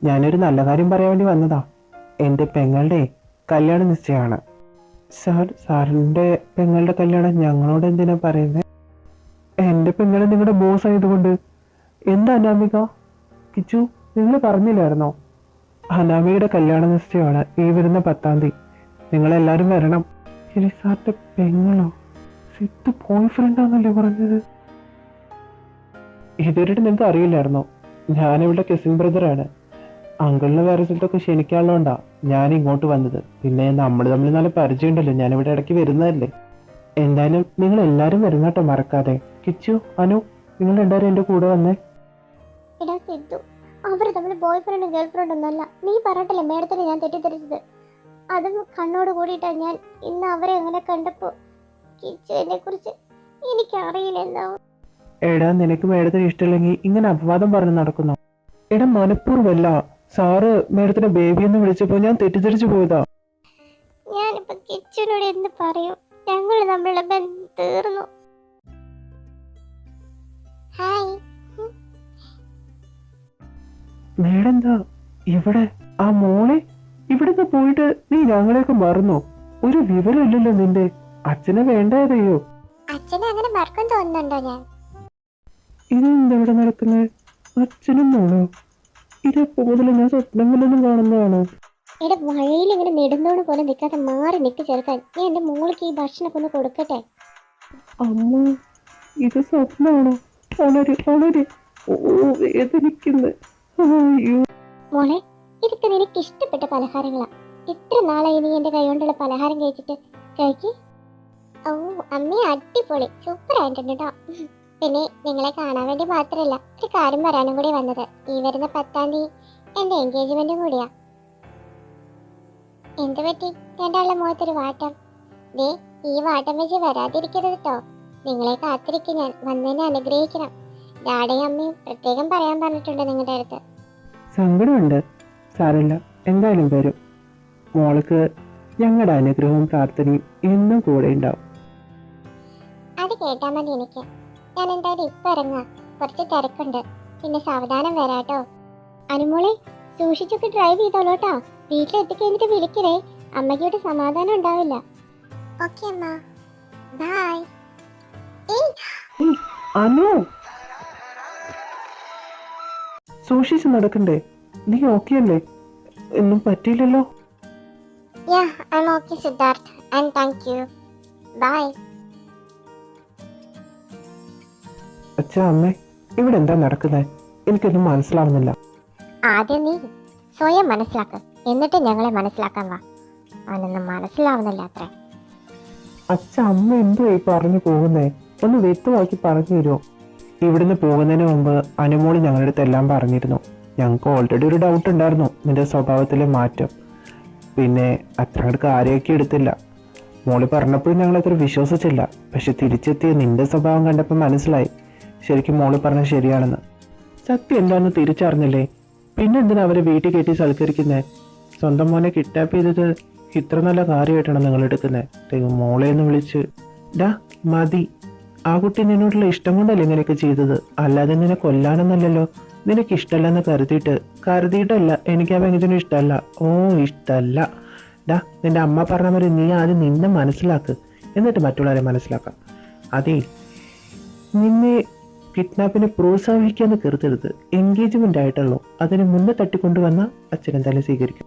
ഞാനൊരു നല്ല കാര്യം പറയാൻ വേണ്ടി വന്നതാ. എൻ്റെ പെങ്ങളുടെ കല്യാണ നിശ്ചയമാണ്. സാറിൻ്റെ പെങ്ങളുടെ കല്യാണം ഞങ്ങളോട് എന്തിനാ പറയുന്നത്? എൻ്റെ പെങ്ങളെ നിങ്ങളുടെ ബോസ് ആയതുകൊണ്ട്. എന്താ അനാമിക, കിച്ചു, നിങ്ങൾ പറഞ്ഞില്ലായിരുന്നോ? അനാമികയുടെ കല്യാണ നിശ്ചയമാണ് ഈ വരുന്ന 10-ാം തീയതി. നിങ്ങളെല്ലാവരും വരണം. ശരി, സാറിൻ്റെ പെങ്ങളോ? സിദ്ധു ബോയ് ഫ്രണ്ടാന്നല്ലേ പറഞ്ഞത്? ഇതുവരെ നിങ്ങൾക്ക് അറിയില്ലായിരുന്നോ? ഞാനിവിടെ കസിൻ ബ്രദറാണ്. അങ്കിളിന് വേറെ സ്ഥലത്തൊക്കെ ക്ഷണിക്കാനുള്ളതുകൊണ്ടാ ഞാൻ ഇങ്ങോട്ട് വന്നത്. പിന്നെ നമ്മൾ തമ്മിൽ നല്ല പരിചയമുണ്ടല്ലോ, ഞാനിവിടെ ഇടയ്ക്ക് വരുന്നതല്ലേ. എന്തായാലും നിങ്ങൾ എല്ലാവരും വരുന്ന കേട്ടോ, മറക്കാതെ. കിച്ചു, അനു, നിങ്ങൾ എല്ലാവരും എൻ്റെ കൂടെ വന്നേ. എടാ സിദ്ധു, അവര് തമ്മിൽ ബോയ് ഫ്രണ്ടും ഗേൾ ഫ്രണ്ടും ഒന്നല്ല. നീ പറഞ്ഞിട്ടില്ലേ മേഡത്തിനെ ഞാൻ തെറ്റിദ്ധരിച്ചത്? അതും കണ്ണോട് കൂടിയിട്ടാ ഞാൻ ഇന്ന് അവരെ അങ്ങനെ കണ്ടപ്പോ. കിച്ചുവിനെ കുറിച്ച് എനിക്കറിയില്ല എന്താ. എടാ, നിനക്ക് മേഡത്തിന് ഇഷ്ടമില്ലെങ്കിൽ ഇങ്ങനെ അപവാദം പറഞ്ഞ് നടക്കുന്നു. എടാ, മനഃപൂർവ്വമല്ല. സാറ് മേഡത്തിന് ബേബി എന്ന് വിളിച്ചപ്പോ ഞാൻ തെറ്റിദ്ധരിച്ചു പോയതാ. ഞാനിപ്പോ കിച്ചുവിനോട് എന്ത് പറയും? ഞങ്ങൾ തമ്മിലുള്ള ബന്ധം തീർന്നു. ഹായ്. മേഡെന്താ ഇവിടെ? ആ മോളെ, ഇവിടുന്ന് പോയിട്ട് നീ ഞങ്ങളെയൊക്കെ മറന്നോ? ഒരു വിവരമില്ലല്ലോ നിന്റെ. അച്ഛനെ വേണ്ടാതെയോ? അച്ഛനെ അങ്ങനെ മറക്കാൻ തോന്നുന്നുണ്ടോ ഞാൻ? ഇതെന്താ ഇവിടെ നടക്കുന്നത്? അച്ഛനും മോളോ? ഇതെപ്പോ മുതൽ ഞാൻ സ്വപ്നങ്ങളൊന്നും കാണുന്നതാണോ? ഇവിടെ വഴിയിൽ ഇങ്ങനെ നെടുന്നോട് പോലെ നിൽക്കാതെ മാറി നിൽക്കി ചേർക്കാൻ ഞാൻ എന്റെ മോൾക്ക് ഈ ഭക്ഷണമൊക്കെ ഒന്ന് കൊടുക്കട്ടെ. അമ്മ, ഇത് സ്വപ്നമാണോ? വളരെ വളരെ വേദനിക്കുന്നു. അയ്യോ മോളെ, ഇതൊക്കെ നിനക്ക് ഇഷ്ടപ്പെട്ട പലഹാരങ്ങളാ. ഇത്ര നാളായി നീ എന്റെ കൈ കൊണ്ടുള്ള പലഹാരം കഴിച്ചിട്ട്. കഴിക്ക്. ഓ അമ്മ, അടിപൊളി, സൂപ്പർ ആയിട്ടുണ്ട് കേട്ടോ. പിന്നെ നിങ്ങളെ കാണാൻ വേണ്ടി മാത്രമല്ല, ഒരു കാര്യം പറയാനും കൂടി വന്നത്. ഈ വരുന്ന 10-ാം തീയതി എന്റെ എൻഗേജ്മെന്റും കൂടിയാ. എന്ത് പറ്റി രണ്ടാളുടെ മുഖത്തൊരു വാട്ടം? ദേ, ഈ വാട്ടം വെച്ച് വരാതിരിക്കരുത് കേട്ടോ. നിങ്ങളെ കാത്തിരിക്കും ഞാൻ. വന്നതിനെ അനുഗ്രഹിക്കണം. ഡാഡിയും അമ്മയും പ്രത്യേകം പറയാൻ പറഞ്ഞിട്ടുണ്ട് നിങ്ങളുടെ അടുത്ത്. സങ്കടമുണ്ട്. സാരമില്ല, എന്തായാലും വരും. മോൾക്ക് ഞങ്ങളുടെ അനുഗ്രഹവും പ്രാർത്ഥനയും എന്നും കൂടെ ഉണ്ടാവും. അത് കേട്ടാ മതി എനിക്ക്. ഞാൻ എന്തായാലും ഇപ്പൊ ഇറങ്ങാം, കുറച്ച് തിരക്കുണ്ട്. പിന്നെ സാവധാനം വരാട്ടോ. അനുമോളെ, സൂക്ഷിച്ചൊക്കെ ഡ്രൈവ് ചെയ്തോളൂട്ടാ. വീട്ടിലെത്തിക്കഴിഞ്ഞിട്ട് വിളിക്കണേ, അമ്മയ്ക്കൊരു സമാധാനം ഉണ്ടാവില്ല. ഓക്കെ അമ്മ, ബൈ. അനു, സൂക്ഷിച്ച് നടക്കണ്ടേ? നീ ഓക്കെ അല്ലേ? ഒന്നും പറ്റിയില്ലല്ലോ? Ya I am okay Siddharth and thank you. Bye. അച്ഛാ, അമ്മേ, ഇവിടെ എന്താ നടക്കുന്നത്? എനിക്കൊന്നും മനസ്സിലാവുന്നില്ല. ആദ്യം നീ സ്വയം മനസ്സിലാക്ക്, എന്നിട്ട് ഞങ്ങളെ മനസ്സിലാക്കാൻ വാ. അവനൊന്നും മനസ്സിലാവുന്നില്ല അത്ര. അച്ഛ, അമ്മ എന്തുവാ ഈ പറഞ്ഞു പോകുന്നേ? ഒന്ന് വ്യക്തമാക്കി പറഞ്ഞു തരുമോ? ഇവിടുന്ന് പോകുന്നതിന് മുമ്പ് അനുമോള് ഞങ്ങളുടെ അടുത്ത് എല്ലാം പറഞ്ഞിരുന്നു. ഞങ്ങൾക്ക് ഓൾറെഡി ഒരു ഡൗട്ട് ഉണ്ടായിരുന്നു നിന്റെ സ്വഭാവത്തിലെ മാറ്റം. പിന്നെ അത്ര കാര്യമൊക്കെ എടുത്തില്ല. മോള് പറഞ്ഞപ്പോഴും ഞങ്ങൾ അത്ര വിശ്വസിച്ചില്ല. പക്ഷെ തിരിച്ചെത്തിയ നിന്റെ സ്വഭാവം കണ്ടപ്പോൾ മനസ്സിലായി ശരിക്കും മോള് പറഞ്ഞത് ശരിയാണെന്ന്. സത്യം എന്താണെന്ന് തിരിച്ചറിഞ്ഞില്ലേ? പിന്നെ എന്തിനാ അവരെ വീട്ടിൽ കയറ്റി സൽക്കരിക്കുന്നേ? സ്വന്തം മോനെ കിഡ്നാപ്പ് ചെയ്തത് ഇത്ര നല്ല കാര്യമായിട്ടാണ് നിങ്ങൾ എടുക്കുന്നത്. മോളെ എന്ന് വിളിച്ച് ഡാ മതി. ആ കുട്ടി നിന്നോടുള്ള ഇഷ്ടം കൊണ്ടല്ലേ ഇങ്ങനെയൊക്കെ ചെയ്തത്, അല്ലാതെ നിന്നെ കൊല്ലാനൊന്നല്ലല്ലോ. നിനക്ക് ഇഷ്ടമല്ലെന്ന് കരുതിയിട്ടല്ല. എനിക്ക് ആ പെങ്കുതിനും ഇഷ്ടമല്ല. ഓ, ഇഷ്ടമല്ല. ഡാ, നിന്റെ അമ്മ പറഞ്ഞ മാതിരി നീ ആദ്യം നിന്നെ മനസ്സിലാക്ക്, എന്നിട്ട് മറ്റുള്ളവരെ മനസ്സിലാക്കാം. അതേ, നിന്നെ കിഡ്നാപ്പിനെ പ്രോത്സാഹിപ്പിക്കാന്ന് കരുതരുത്. എൻഗേജ്മെന്റ് ആയിട്ടുള്ളൂ. അതിന് മുന്നേ തട്ടിക്കൊണ്ടുവന്ന അച്ഛനെന്തായാലും സ്വീകരിക്കും.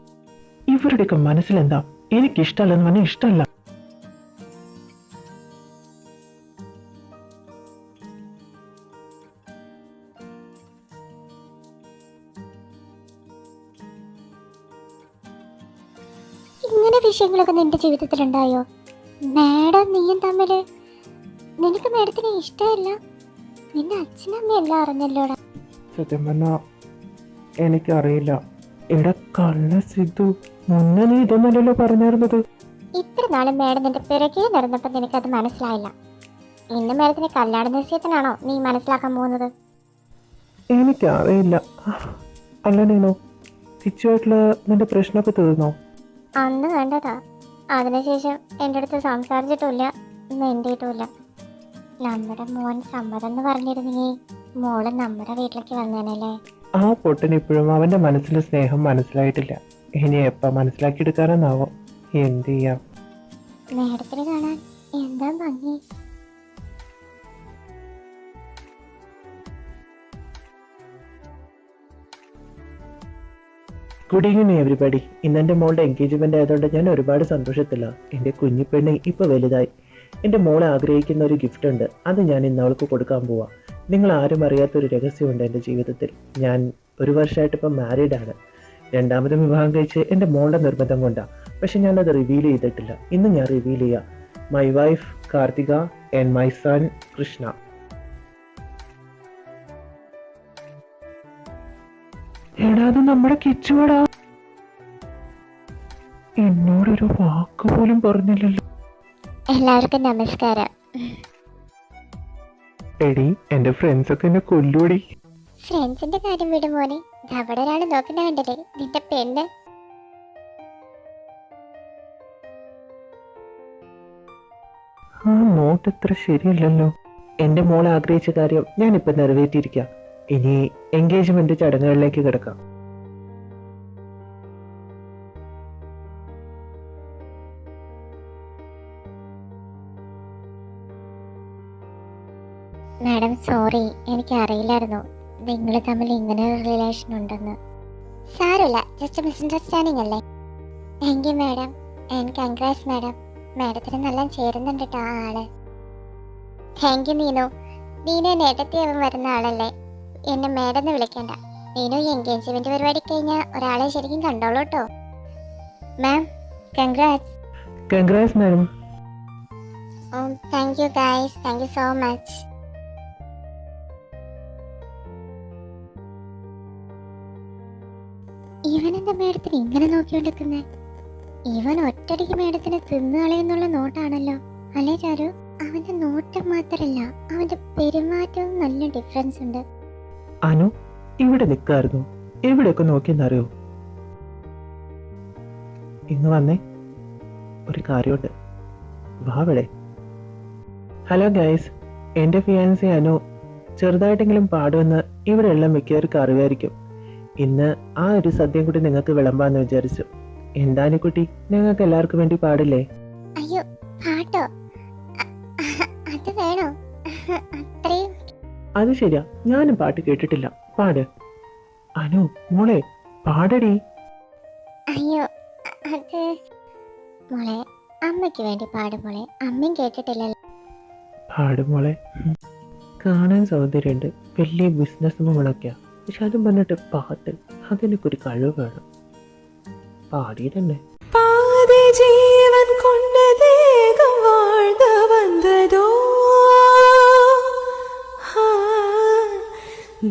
ഇവരുടെയൊക്കെ മനസ്സിലെന്താ? എനിക്കിഷ്ടമല്ലെന്ന് പറഞ്ഞാൽ ഇഷ്ടമല്ല. ഇങ്ങനെ വിഷയങ്ങളൊക്കെ നിന്റെ ജീവിതത്തിലുണ്ടായോ? മാഡം നീയും തമ്മില് നിനക്ക് മാഡത്തിനെ ഇഷ്ടമല്ല? നിന്റെ അച്ഛനമ്മ എല്ലാം അറിഞ്ഞല്ലോടാ. സത്യം പറഞ്ഞാ എനിക്കറിയില്ല. എടാ കള്ള സിദ്ധു, മുന്നേ നീ ഇതൊന്നല്ലല്ലോ പറഞ്ഞായിരുന്നത്. ഇത്ര നാളും മാഡം നിന്റെ പിറകെ നടന്നപ്പോ നിനക്കത് മനസ്സിലായില്ല. ഇന്ന് മാഡത്തിന്റെ കല്യാണ നിശ്ചയത്തിനാണോ നീ മനസ്സിലാക്കാൻ പോകുന്നത്? എനിക്കറിയില്ല. അല്ല നീനോ, കിച്ചുവായിട്ടുള്ള നിന്റെ പ്രശ്നമൊക്കെ തീർന്നോ? അന്ന് കണ്ടതാ. അതിനുശേഷം എൻ്റെ അടുത്ത് സംസാരിച്ചിട്ടില്ല, മിണ്ടിയിട്ടുമില്ല. നമ്മുടെ മോൻ സമ്മതം എന്ന് പറഞ്ഞിരുന്നെങ്കിൽ മോള് നമ്മുടെ വീട്ടിലേക്ക് വന്നേനല്ലേ. ആ പൊട്ടന് ഇപ്പോഴും അവന്റെ മനസ്സിലെ സ്നേഹം മനസ്സിലായിട്ടില്ല. ഇനി എപ്പ മനസ്സിലാക്കിയെടുക്കാനെന്നാവോ? എന്ത് ചെയ്യാം? മേഡത്തിന് കാണാൻ എന്താ ഭംഗി. Good evening everybody. ഇന്ന് എൻ്റെ മോളുടെ എൻഗേജ്മെന്റ് ആയതുകൊണ്ട് ഞാൻ ഒരുപാട് സന്തോഷത്തില്ല. എൻ്റെ കുഞ്ഞിപ്പെണ്ണെ ഇപ്പൊ വലുതായി. എൻ്റെ മോളെ ആഗ്രഹിക്കുന്ന ഒരു ഗിഫ്റ്റ് ഉണ്ട്. അത് ഞാൻ ഇന്ന് അവൾക്ക് കൊടുക്കാൻ പോവാ. നിങ്ങൾ ആരും അറിയാത്തൊരു രഹസ്യമുണ്ട് എൻ്റെ ജീവിതത്തിൽ. ഞാൻ ഒരു വർഷമായിട്ട് ഇപ്പം മാരീഡ് ആണ്. രണ്ടാമതും വിവാഹം കഴിച്ച് എൻ്റെ മോളുടെ നിർബന്ധം കൊണ്ടാണ്. പക്ഷെ ഞാനത് റിവീൽ ചെയ്തിട്ടില്ല. ഇന്ന് ഞാൻ റിവീൽ ചെയ്യാം. My wife Karthika and my son Krishna. എടാ, അത് നമ്മുടെ കിച്ചുവടാ. എന്നോടൊരു വാക്ക് പോലും പറഞ്ഞില്ലല്ലോ. എല്ലാവർക്കും നമസ്കാരം. എടി, എന്റെ ഫ്രണ്ട്സ് ഒക്കെ എന്നെ കൊല്ലൂടി. ഫ്രണ്ട്സിന്റെ കാര്യം വിടും മോനെ. അവിടെ ഒരാൾ നോക്കുന്ന കണ്ടില്ലേ, നിന്റെ പെണ്ണ്. ആ നോട്ട് ഇത്ര ശരിയല്ലല്ലോ. എന്റെ മോളെ ആഗ്രഹിച്ച കാര്യം ഞാനിപ്പോ നിറവേറ്റിയിരിക്കാം. ഇനി എൻഗേജ്മെന്റ് ചടങ്ങുകളിലേക്ക് കിടക്കാം. മാഡം സോറി, എനിക്കറിയില്ലായിരുന്നു നിങ്ങൾ തമ്മിൽ ഇങ്ങനെ ഒരു റിലേഷൻ ഉണ്ടെന്ന്. സാരമില്ല, ജസ്റ്റ് മിസ്അണ്ടർസ്റ്റാൻഡിങ് അല്ലേ. Thank you madam and congrats madam. മാഡത്തിന് നല്ല ചേരുന്നുണ്ട് കേട്ടോ ആ ആള്. Thank you Neenu. നീനു എന്നെ ഇടത്തിയാവാൻ വരുന്ന ആളല്ലേ. എന്നെ മാഡം എന്ന് വിളിക്കണ്ട. നീനു ഈ എൻഗേജ്മെന്റ് പരിപാടി കഴിഞ്ഞാൽ ഒരാളെ ശരിക്കും കണ്ടോളൂ കേട്ടോ. Ma'am congrats. Congrats madam. Thank you guys, thank you so much. ഇവനെന്താ മേഡത്തിന് ഇങ്ങനെ നോക്കിക്കൊണ്ടിരിക്കുന്നേ? ഇവൻ ഒറ്റടിക്ക് മേഡത്തിന് തിന്നുകളയെന്നുള്ള നോട്ടാണല്ലോ അല്ലേ ചാരു? അവന്റെ നോട്ടം മാത്രല്ല, അവന്റെ പെരുമാറ്റവും നല്ല ഡിഫറൻസ് ഉണ്ട്. അനു, ഇവിടെ നിൽക്കായിരുന്നു. എവിടെയൊക്കെ നോക്കിയെന്നറിയോ? ഇന്ന് വന്നേ, ഒരു കാര്യമുണ്ട്. വാവിടെ. ഹലോ ഗൈസ്, എന്റെ ഫിയാൻസി അനു ചെറുതായിട്ടെങ്കിലും പാടുമെന്ന് ഇവിടെയുള്ള മിക്കവർക്കും അറിവായിരിക്കും. ഇന്ന് ആ ഒരു സദ്യം കൂടി നിങ്ങൾക്ക് വിളമ്പാന്ന് വിചാരിച്ചു. എന്താണ് കുട്ടി, നിങ്ങൾക്ക് എല്ലാവർക്കും വേണ്ടി പാടില്ലേ? അയ്യോ, പാട്ടോ? അത് വേണോ? അത്രയും? അത് ശരിയാ, ഞാനും പാട്ട് കേട്ടിട്ടില്ല. പാട് അനു മോളെ, പാടടി. അയ്യോ അത് മോളെ അമ്മയ്ക്ക് വേണ്ടി പാടും മോളെ, അമ്മയും കേട്ടിട്ടില്ലല്ലോ. പാടും മോളെ. കാണാൻ സൗന്ദര്യമുണ്ട്, വലിയ ബിസിനസ് വുമണൊക്കെയാ. പക്ഷെ അതും പറഞ്ഞിട്ട് പാട്ട്, അതിനൊക്കെ ഒരു കഴിവ് വേണം. പാടിയിട്ടന്നെ பாதி ஜீவன் கொண்ட தேகம் வாழ்ந்து வந்ததோ,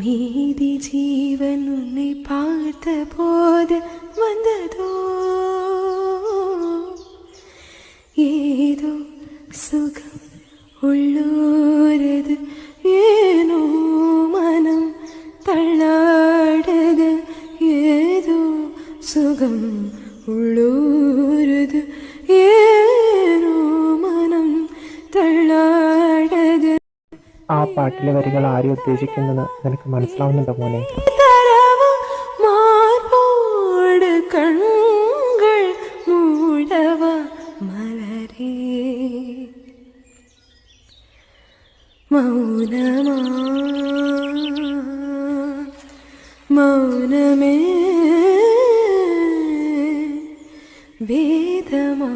மீதி ஜீவன் உன்னை பார்த்த போது வந்ததோ, ஏதோ சுகம் உள்ளூரது, ஏனோ மனம் தள்ளாடுது, ஏதோ சுகம் உள்ளூரது, ஏனோ மனம் തള്ളാടത്. ആ പാട്ടിലെ വരികൾ ആരെയും ഉദ്ദേശിക്കുന്നത് നിനക്ക് മനസ്സിലാവുന്നുണ്ടോ മോനെ? മാർപോട് കണ്ണുകൾ മൂടവ മലരേ, മൗനമാ മൗനമേ வேதமா,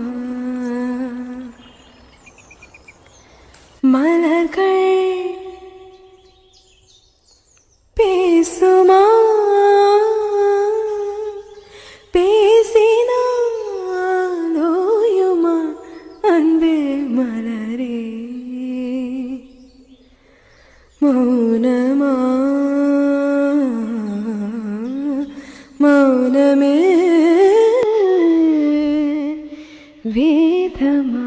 மலர்கள் பேசுமா, பேசினாலோயுமா அன்பே மலரே, மௌனமா மௌனமே வேதமா.